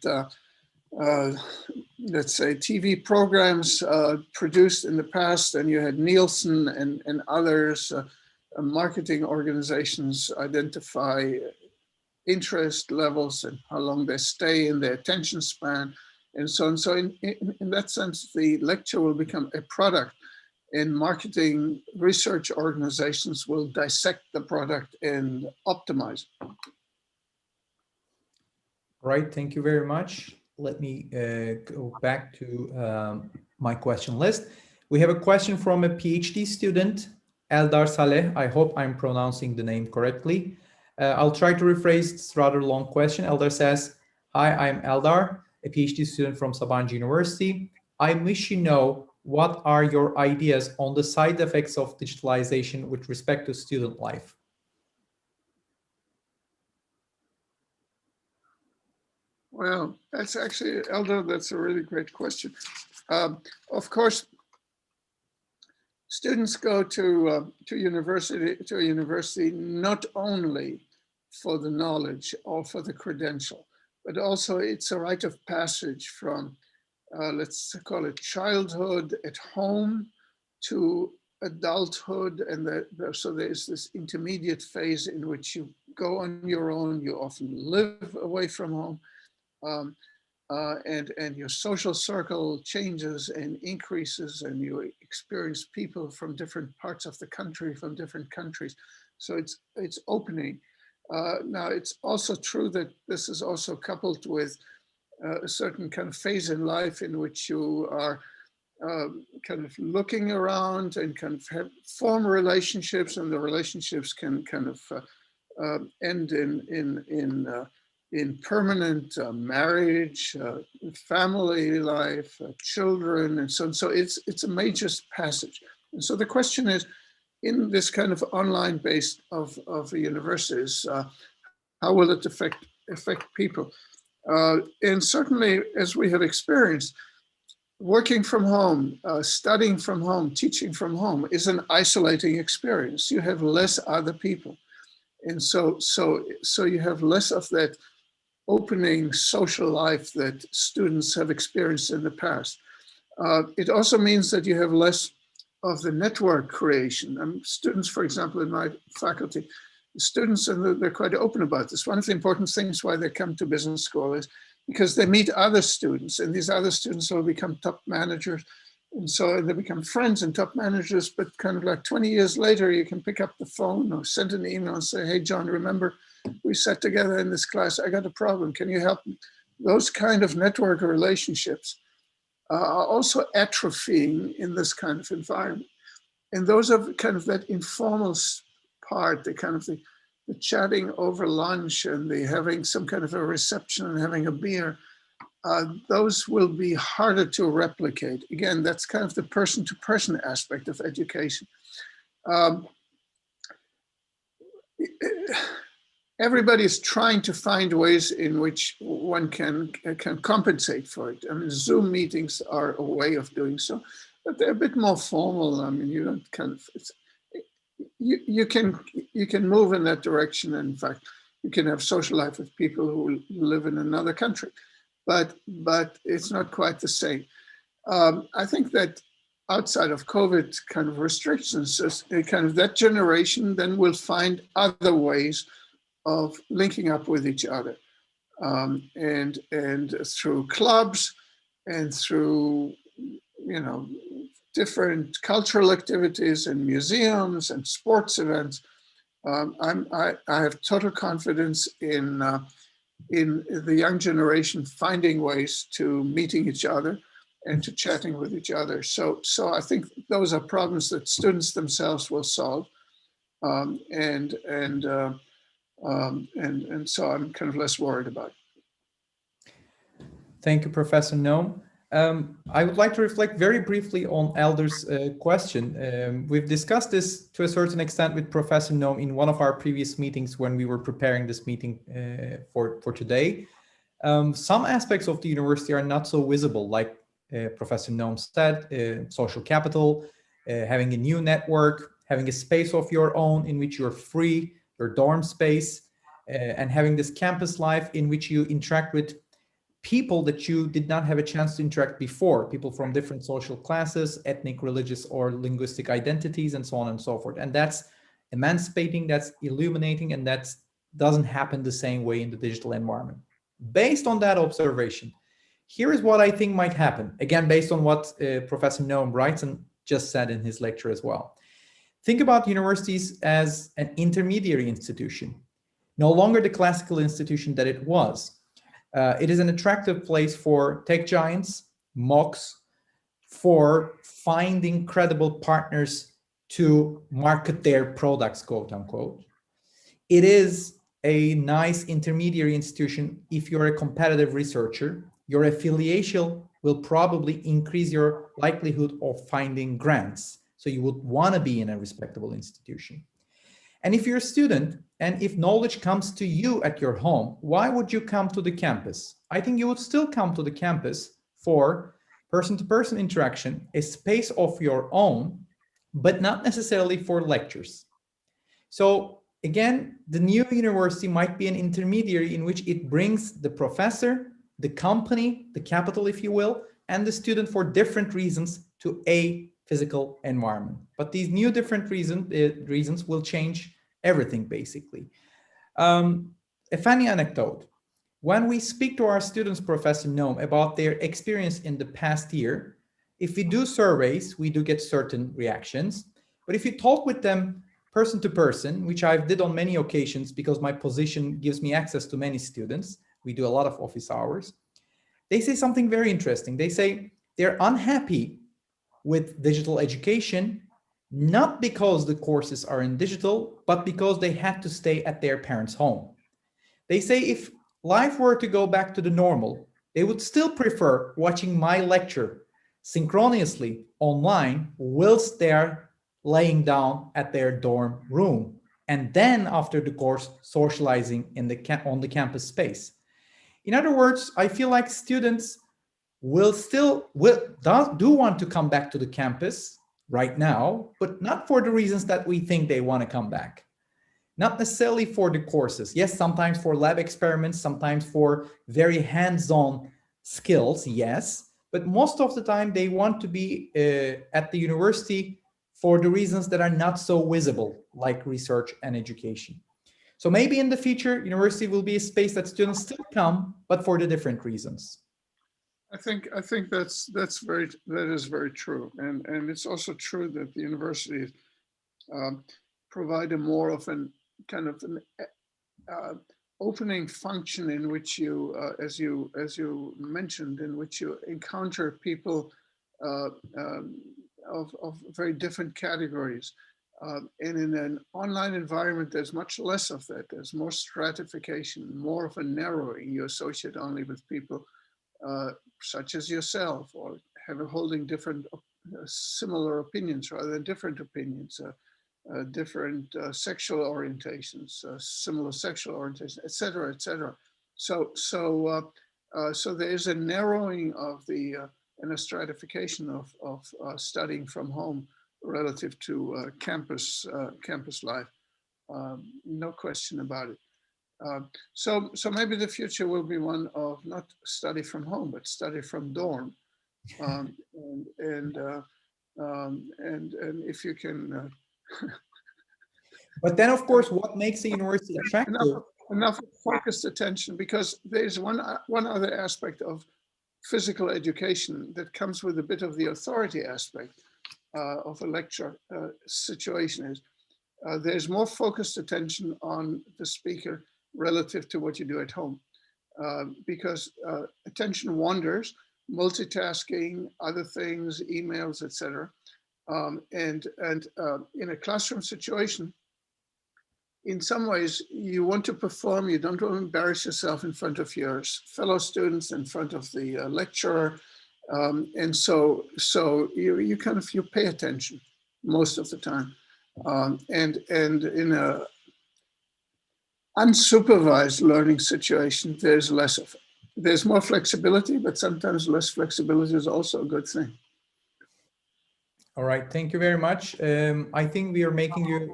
let's say, TV programs produced in the past, and you had Nielsen and others, marketing organizations identify interest levels and how long they stay in their attention span, and so on. So in that sense, the lecture will become a product, and marketing research organizations will dissect the product and optimize it. Right, thank you very much. Let me go back to my question list. We have a question from a PhD student, Eldar Saleh. I hope I'm pronouncing the name correctly. I'll try to rephrase this rather long question. Eldar says, hi, I'm Eldar, a PhD student from Sabancı University. I wish you know, what are your ideas on the side effects of digitalization with respect to student life? Well, that's actually, Eldar, that's a really great question. Of course, students go to a university not only for the knowledge or for the credential, but also it's a rite of passage from, let's call it childhood at home to adulthood. And so there's this intermediate phase in which you go on your own, you often live away from home. And your social circle changes and increases, and you experience people from different parts of the country, from different countries. So it's opening. Now, it's also true that this is also coupled with a certain kind of phase in life in which you are kind of looking around and kind of form relationships, and the relationships can kind of end in permanent marriage, family life, children, and so on. So it's a major passage. And so the question is, in this kind of online base of universities, how will it affect people? And certainly, as we have experienced, working from home, studying from home, teaching from home is an isolating experience. You have less other people. And so you have less of that opening social life that students have experienced in the past. It also means that you have less of the network creation. Students, for example, in my faculty, students, and they're quite open about this. One of the important things why they come to business school is because they meet other students, and these other students will become top managers. And so they become friends and top managers, but kind of like 20 years later, you can pick up the phone or send an email and say, hey, John, remember we sat together in this class, I got a problem, can you help me? Those kind of network relationships are also atrophying in this kind of environment. And those are kind of that informal part, the kind of the chatting over lunch and the having some kind of a reception and having a beer, those will be harder to replicate. Again, that's kind of the person-to-person aspect of education. Everybody is trying to find ways in which one can compensate for it. I mean, Zoom meetings are a way of doing so, but they're a bit more formal. I mean, you don't kind of, you can move in that direction. And in fact, you can have social life with people who live in another country, but it's not quite the same. I think that outside of COVID kind of restrictions, kind of that generation then will find other ways of linking up with each other, and through clubs and through, you know, different cultural activities and museums and sports events. I have total confidence in the young generation finding ways to meeting each other and to chatting with each other. So I think those are problems that students themselves will solve, and so I'm kind of less worried about it. Thank you, Professor Noam. I would like to reflect very briefly on Elder's question. We've discussed this to a certain extent with Professor Noam in one of our previous meetings when we were preparing this meeting for today. Some aspects of the university are not so visible, like Professor Noam said, social capital, having a new network, having a space of your own in which you're free, your dorm space, and having this campus life in which you interact with people that you did not have a chance to interact before, people from different social classes, ethnic, religious, or linguistic identities, and so on and so forth. And that's emancipating, that's illuminating, and that doesn't happen the same way in the digital environment. Based on that observation, here is what I think might happen. Again, based on what Professor Noam writes and just said in his lecture as well. Think about universities as an intermediary institution, no longer the classical institution that it was. It is an attractive place for tech giants, Moocs, for finding credible partners to market their products, quote unquote. It is a nice intermediary institution if you're a competitive researcher. Your affiliation will probably increase your likelihood of finding grants. So you would want to be in a respectable institution. And if you're a student, and if knowledge comes to you at your home, why would you come to the campus? I think you would still come to the campus for person-to-person interaction, a space of your own, but not necessarily for lectures. So again, the new university might be an intermediary in which it brings the professor, the company, the capital, if you will, and the student for different reasons to a physical environment. But these new different reasons will change everything, basically. A funny anecdote. When we speak to our students, Professor Noam, about their experience in the past year, if we do surveys, we do get certain reactions. But if you talk with them person to person, which I did on many occasions because my position gives me access to many students, we do a lot of office hours. they say something very interesting. They say they're unhappy with digital education, not because the courses are in digital, but because they had to stay at their parents' home. They say if life were to go back to the normal, they would still prefer watching my lecture synchronously online whilst they're laying down at their dorm room, and then after the course socializing in on the campus space. In other words, I feel like students do want to come back to the campus right now, but not for the reasons that we think they want to come back. Not necessarily for the courses. Yes, sometimes for lab experiments, sometimes for very hands-on skills, yes. But most of the time they want to be at the university for the reasons that are not so visible, like research and education. So maybe in the future, university will be a space that students still come, but for the different reasons. I think that is very true, and it's also true that the universities provide a more of an kind of an opening function in which you, as you mentioned, in which you encounter people of very different categories. And in an online environment, there's much less of that. There's more stratification, more of a narrowing. You associate only with people such as yourself, or holding different, similar opinions rather than different opinions, different sexual orientations, similar sexual orientation, et cetera, et cetera. So there is a narrowing of the and a stratification of studying from home relative to campus life. No question about it. So maybe the future will be one of not study from home, but study from dorm. And if you can. But then, of course, what makes a university attractive? Enough focused attention, because there's one other aspect of physical education that comes with a bit of the authority aspect of a lecture situation is there's more focused attention on the speaker relative to what you do at home, because attention wanders, multitasking, other things, emails, etc. And in a classroom situation, in some ways, you want to perform, you don't want to embarrass yourself in front of your fellow students, in front of the lecturer. And so you kind of, you pay attention most of the time. And in a unsupervised learning situation, there's less of it. There's more flexibility, but sometimes less flexibility is also a good thing. All right, thank you very much. I think we are making you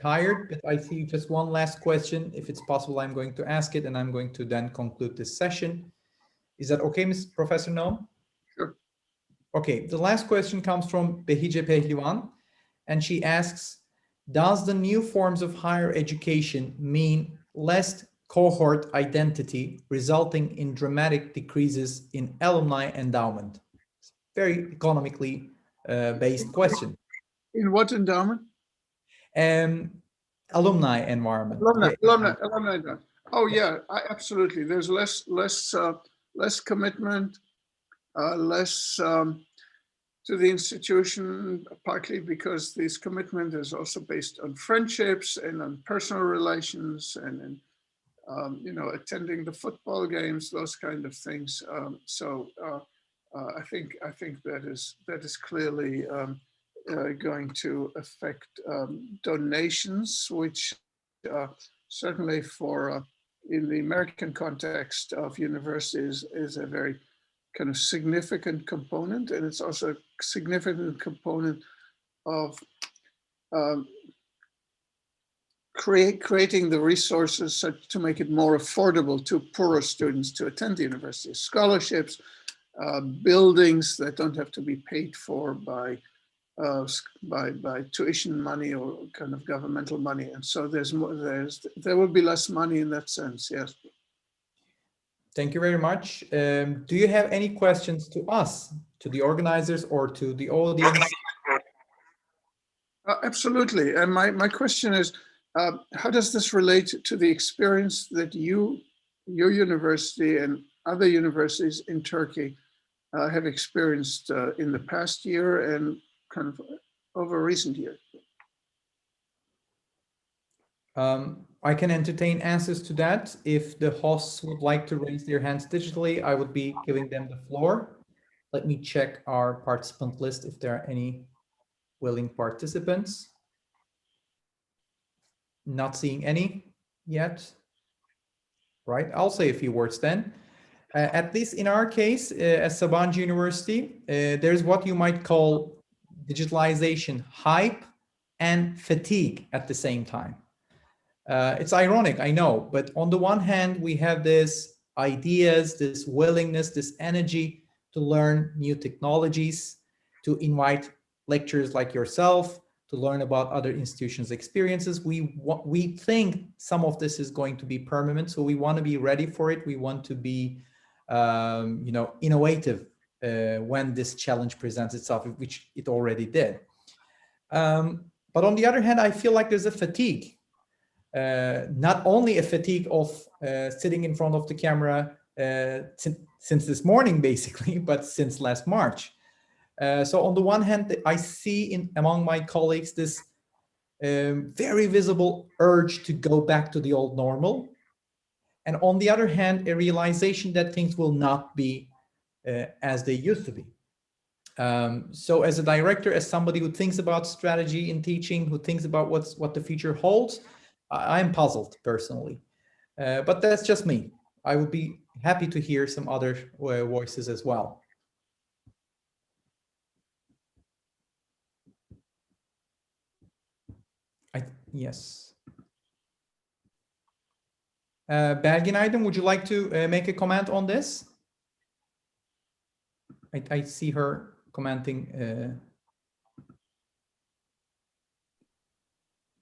tired, but I see just one last question. If it's possible, I'm going to ask it, and I'm going to then conclude this session. Is that okay, Professor Noam? Sure. Okay, the last question comes from Behije Pehlivan, and she asks, does the new forms of higher education mean less cohort identity, resulting in dramatic decreases in alumni endowment? Very economically based question. In what endowment? Alumni environment. Alumni. Oh yeah, absolutely. There's less commitment, less to the institution, partly because this commitment is also based on friendships and on personal relations and attending the football games, those kind of things. I think that is clearly going to affect donations, which certainly for in the American context of universities is a very kind of significant component, and it's also a significant component of creating the resources to make it more affordable to poorer students to attend the university. Scholarships, buildings that don't have to be paid for by tuition money or kind of governmental money, and so there will be less money in that sense. Yes. Thank you very much. Do you have any questions to us, to the organizers, or to the audience? Absolutely. And my question is, how does this relate to the experience that your university and other universities in Turkey have experienced in the past year and kind of over recent years? I can entertain answers to that. If the hosts would like to raise their hands digitally, I would be giving them the floor. Let me check our participant list if there are any willing participants. Not seeing any yet. Right, I'll say a few words then. At least in our case, at Sabancı University, there's what you might call digitalization hype and fatigue at the same time. It's ironic, I know, but on the one hand, we have this ideas, this willingness, this energy to learn new technologies, to invite lecturers like yourself, to learn about other institutions' experiences. We think some of this is going to be permanent, so we want to be ready for it. We want to be, innovative when this challenge presents itself, which it already did. But on the other hand, I feel like there's a fatigue. Not only a fatigue of sitting in front of the camera since this morning, basically, but since last March. So on the one hand, I see among my colleagues this very visible urge to go back to the old normal. And on the other hand, a realization that things will not be as they used to be. So as a director, as somebody who thinks about strategy in teaching, who thinks about what the future holds, I'm puzzled personally. But that's just me. I would be happy to hear some other voices as well. Yes. Belgin Aydın, would you like to make a comment on this? I see her commenting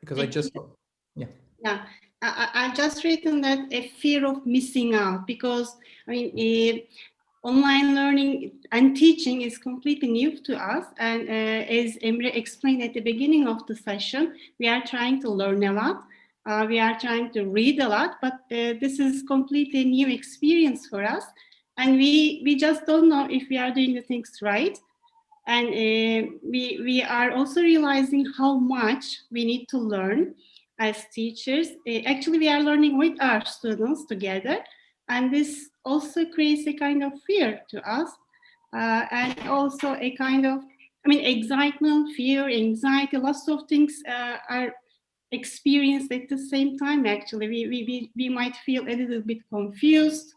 because I just, yeah. Yeah, I've just written that a fear of missing out, because I mean, online learning and teaching is completely new to us. And as Emre explained at the beginning of the session, we are trying to learn a lot. We are trying to read a lot, but this is completely new experience for us. And we just don't know if we are doing the things right. And we are also realizing how much we need to learn as teachers. Actually, we are learning with our students together. And this also creates a kind of fear to us. And also a kind of, excitement, fear, anxiety, lots of things are experienced at the same time, actually. We might feel a little bit confused,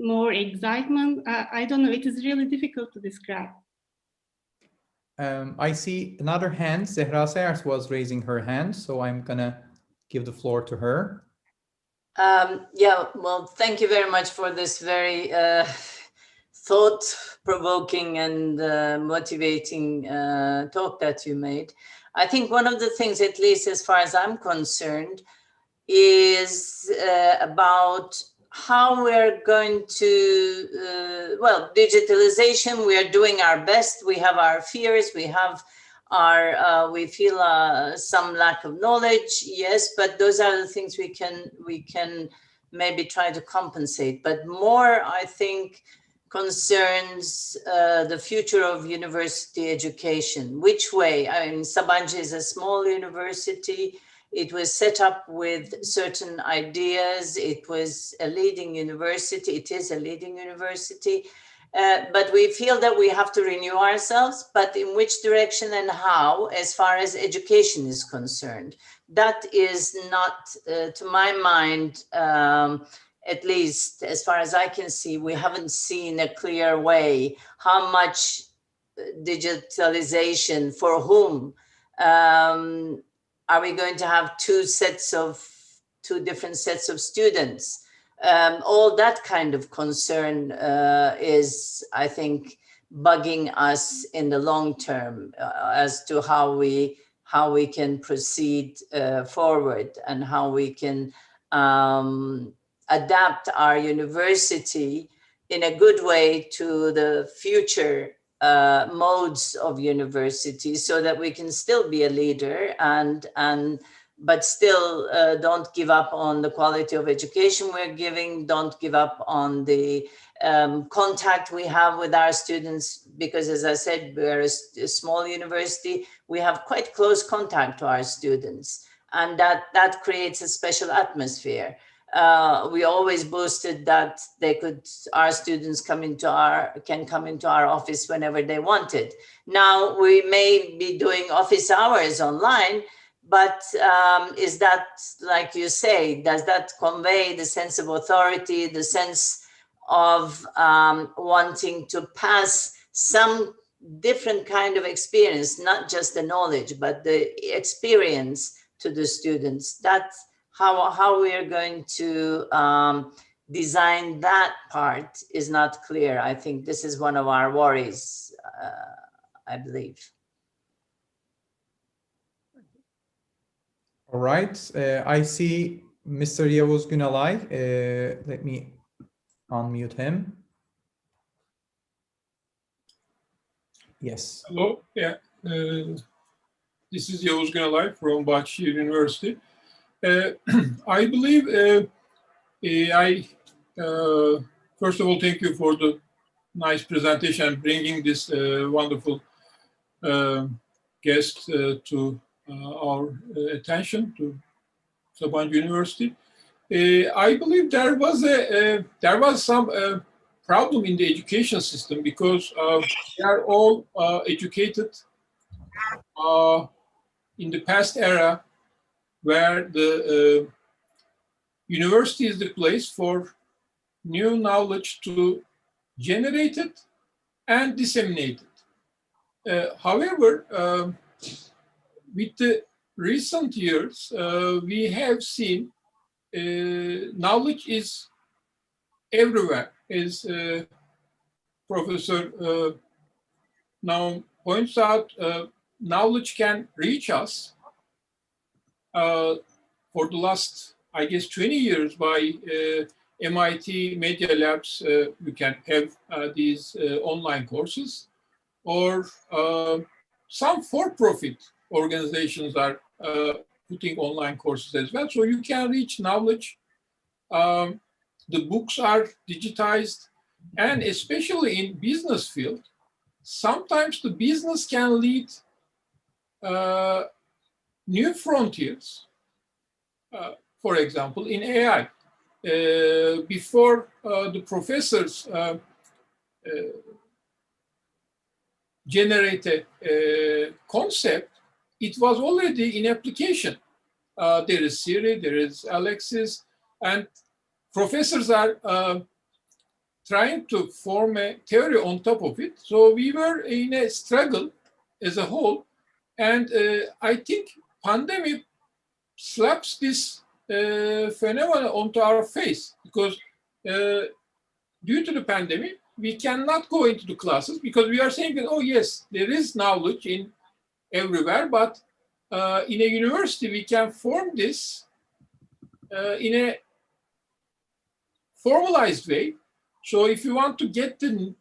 more excitement. I don't know, it is really difficult to describe. I see another hand. Zehra Sayers was raising her hand, so I'm gonna give the floor to her. Yeah, well, thank you very much for this very thought-provoking and motivating talk that you made. I think one of the things, at least as far as I'm concerned, is about how we're going to, well, digitalization, we are doing our best. We have our fears, we have our, we feel some lack of knowledge, yes, but those are the things we can maybe try to compensate. But more, I think, concerns the future of university education. Which way? I mean, Sabancı is a small university. It was set up with certain ideas. It was a leading university. It is a leading university. But we feel that we have to renew ourselves, but in which direction and how, as far as education is concerned? That is not, to my mind, at least as far as I can see, we haven't seen a clear way how much digitalization, for whom. Are we going to have two different sets of students? All that kind of concern is, I think, bugging us in the long term as to how we can proceed forward and how we can adapt our university in a good way to the future modes of university, so that we can still be a leader and but still don't give up on the quality of education we're giving, don't give up on the contact we have with our students, because as I said, we're a small university, we have quite close contact to our students, and that creates a special atmosphere. We always boasted that our students can come into our office whenever they wanted. Now we may be doing office hours online, but is that, like you say, does that convey the sense of authority, the sense of wanting to pass some different kind of experience, not just the knowledge, but the experience to the students? That's how we are going to design that part is not clear. I think this is one of our worries, I believe. All right, I see Mr. Yavuz Günalay. Let me unmute him. Yes. Hello, yeah. This is Yavuz Günalay from Bahçeşehir University. I believe first of all, thank you for the nice presentation and bringing this wonderful guest to our attention, to Sabancı University. I believe there was some problem in the education system, because they are all educated in the past era, where the university is the place for new knowledge to generate it and disseminate it. However, with the recent years, we have seen knowledge is everywhere, as Professor Noam points out. Knowledge can reach us for the last, I guess, 20 years by MIT Media Labs. We can have these online courses, or some for-profit organizations are putting online courses as well. So you can reach knowledge. The books are digitized, and especially in business field, sometimes the business can lead new frontiers. For example, in AI, before the professors generate a concept, it was already in application. There is Siri, there is Alexis, and professors are trying to form a theory on top of it. So we were in a struggle as a whole. And I think pandemic slaps this phenomenon onto our face, because due to the pandemic, we cannot go into the classes, because we are saying that, oh yes, there is knowledge in everywhere, but in a university, we can form this in a formalized way. So if you want to get to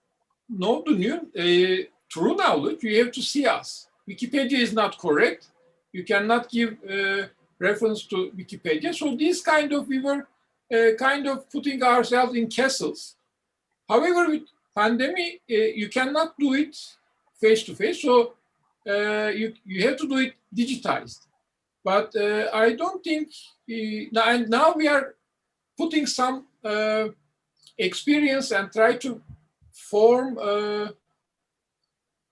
know the new true knowledge, you have to see us. Wikipedia is not correct. You cannot give reference to Wikipedia. So this kind of, we were kind of putting ourselves in castles. However, with pandemic, you cannot do it face to face. So you have to do it digitized. But I don't think, now we are putting some experience and try to form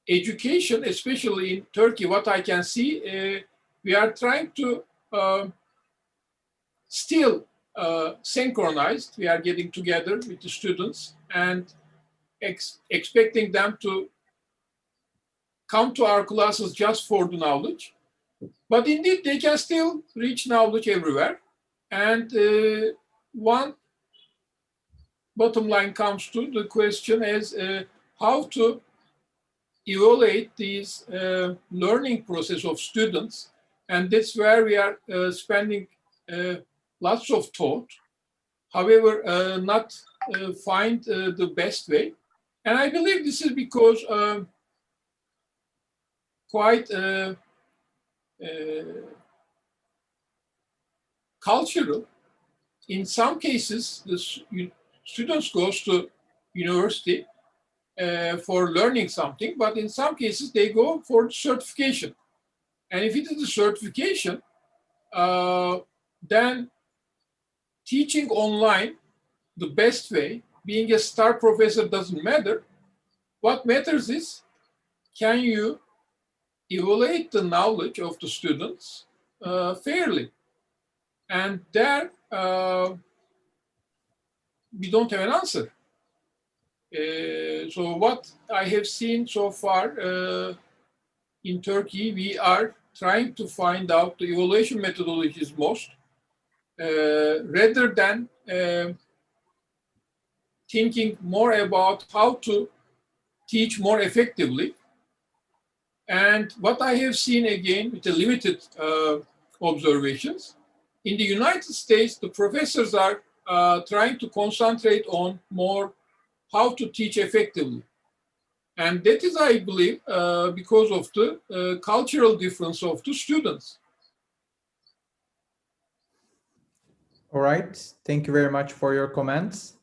education, especially in Turkey. What I can see, we are trying to still synchronized. We are getting together with the students and expecting them to come to our classes just for the knowledge. But indeed, they can still reach knowledge everywhere. And one bottom line comes to the question as how to evaluate these learning process of students. And that's where we are spending lots of thought. However, not find the best way. And I believe this is because quite cultural. In some cases, the students goes to university for learning something, but in some cases they go for certification. And if it is a certification, then teaching online, the best way, being a star professor doesn't matter. What matters is, can you evaluate the knowledge of the students fairly? And there, we don't have an answer. So what I have seen so far in Turkey, we are trying to find out the evaluation methodologies most, rather than thinking more about how to teach more effectively. And what I have seen, again, with the limited observations, in the United States, the professors are trying to concentrate on more how to teach effectively. And that is, I believe, because of the cultural difference of the students. All right. Thank you very much for your comments.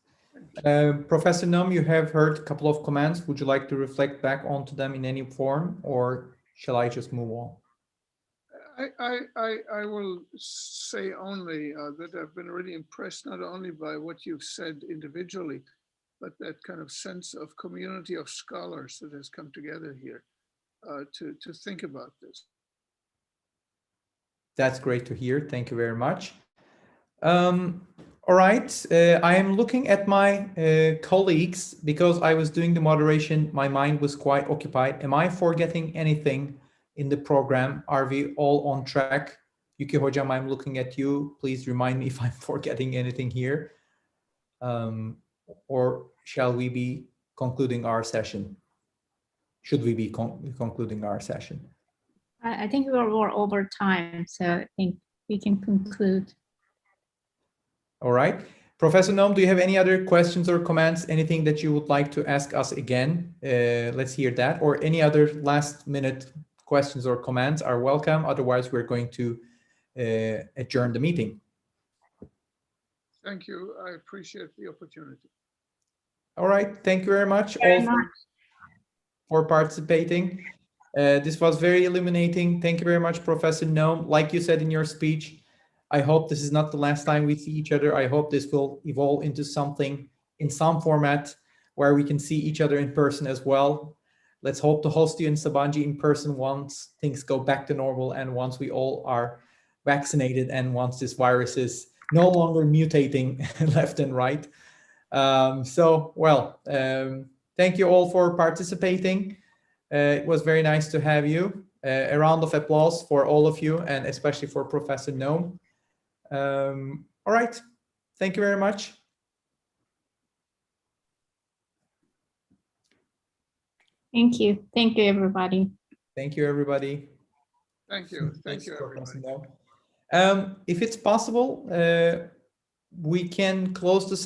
Professor Noam, you have heard a couple of comments. Would you like to reflect back onto them in any form, or shall I just move on? I will say only that I've been really impressed not only by what you've said individually, but that kind of sense of community of scholars that has come together here to think about this. That's great to hear. Thank you very much. All right, I am looking at my colleagues because I was doing the moderation. My mind was quite occupied. Am I forgetting anything in the program? Are we all on track? Yuki Hocam, I'm looking at you. Please remind me if I'm forgetting anything here. Or shall we be concluding our session? Should we be concluding our session? I think we're over time, so I think we can conclude. All right. Professor Noam, do you have any other questions or comments? Anything that you would like to ask us again? Let's hear that. Or any other last minute questions or comments are welcome. Otherwise, we're going to adjourn the meeting. Thank you. I appreciate the opportunity. All right. Thank you very much all for participating. This was very illuminating. Thank you very much, Professor Noam. Like you said in your speech, I hope this is not the last time we see each other. I hope this will evolve into something in some format where we can see each other in person as well. Let's hope to host you in Sabancı in person once things go back to normal and once we all are vaccinated and once this virus is no longer mutating left and right. Thank you all for participating. It was very nice to have you. A round of applause for all of you and especially for Professor Noam. All right. Thank you very much. Thank you. Thank you, everybody. Thank you, everybody. Thank you. Thank you, everybody. If it's possible, we can close the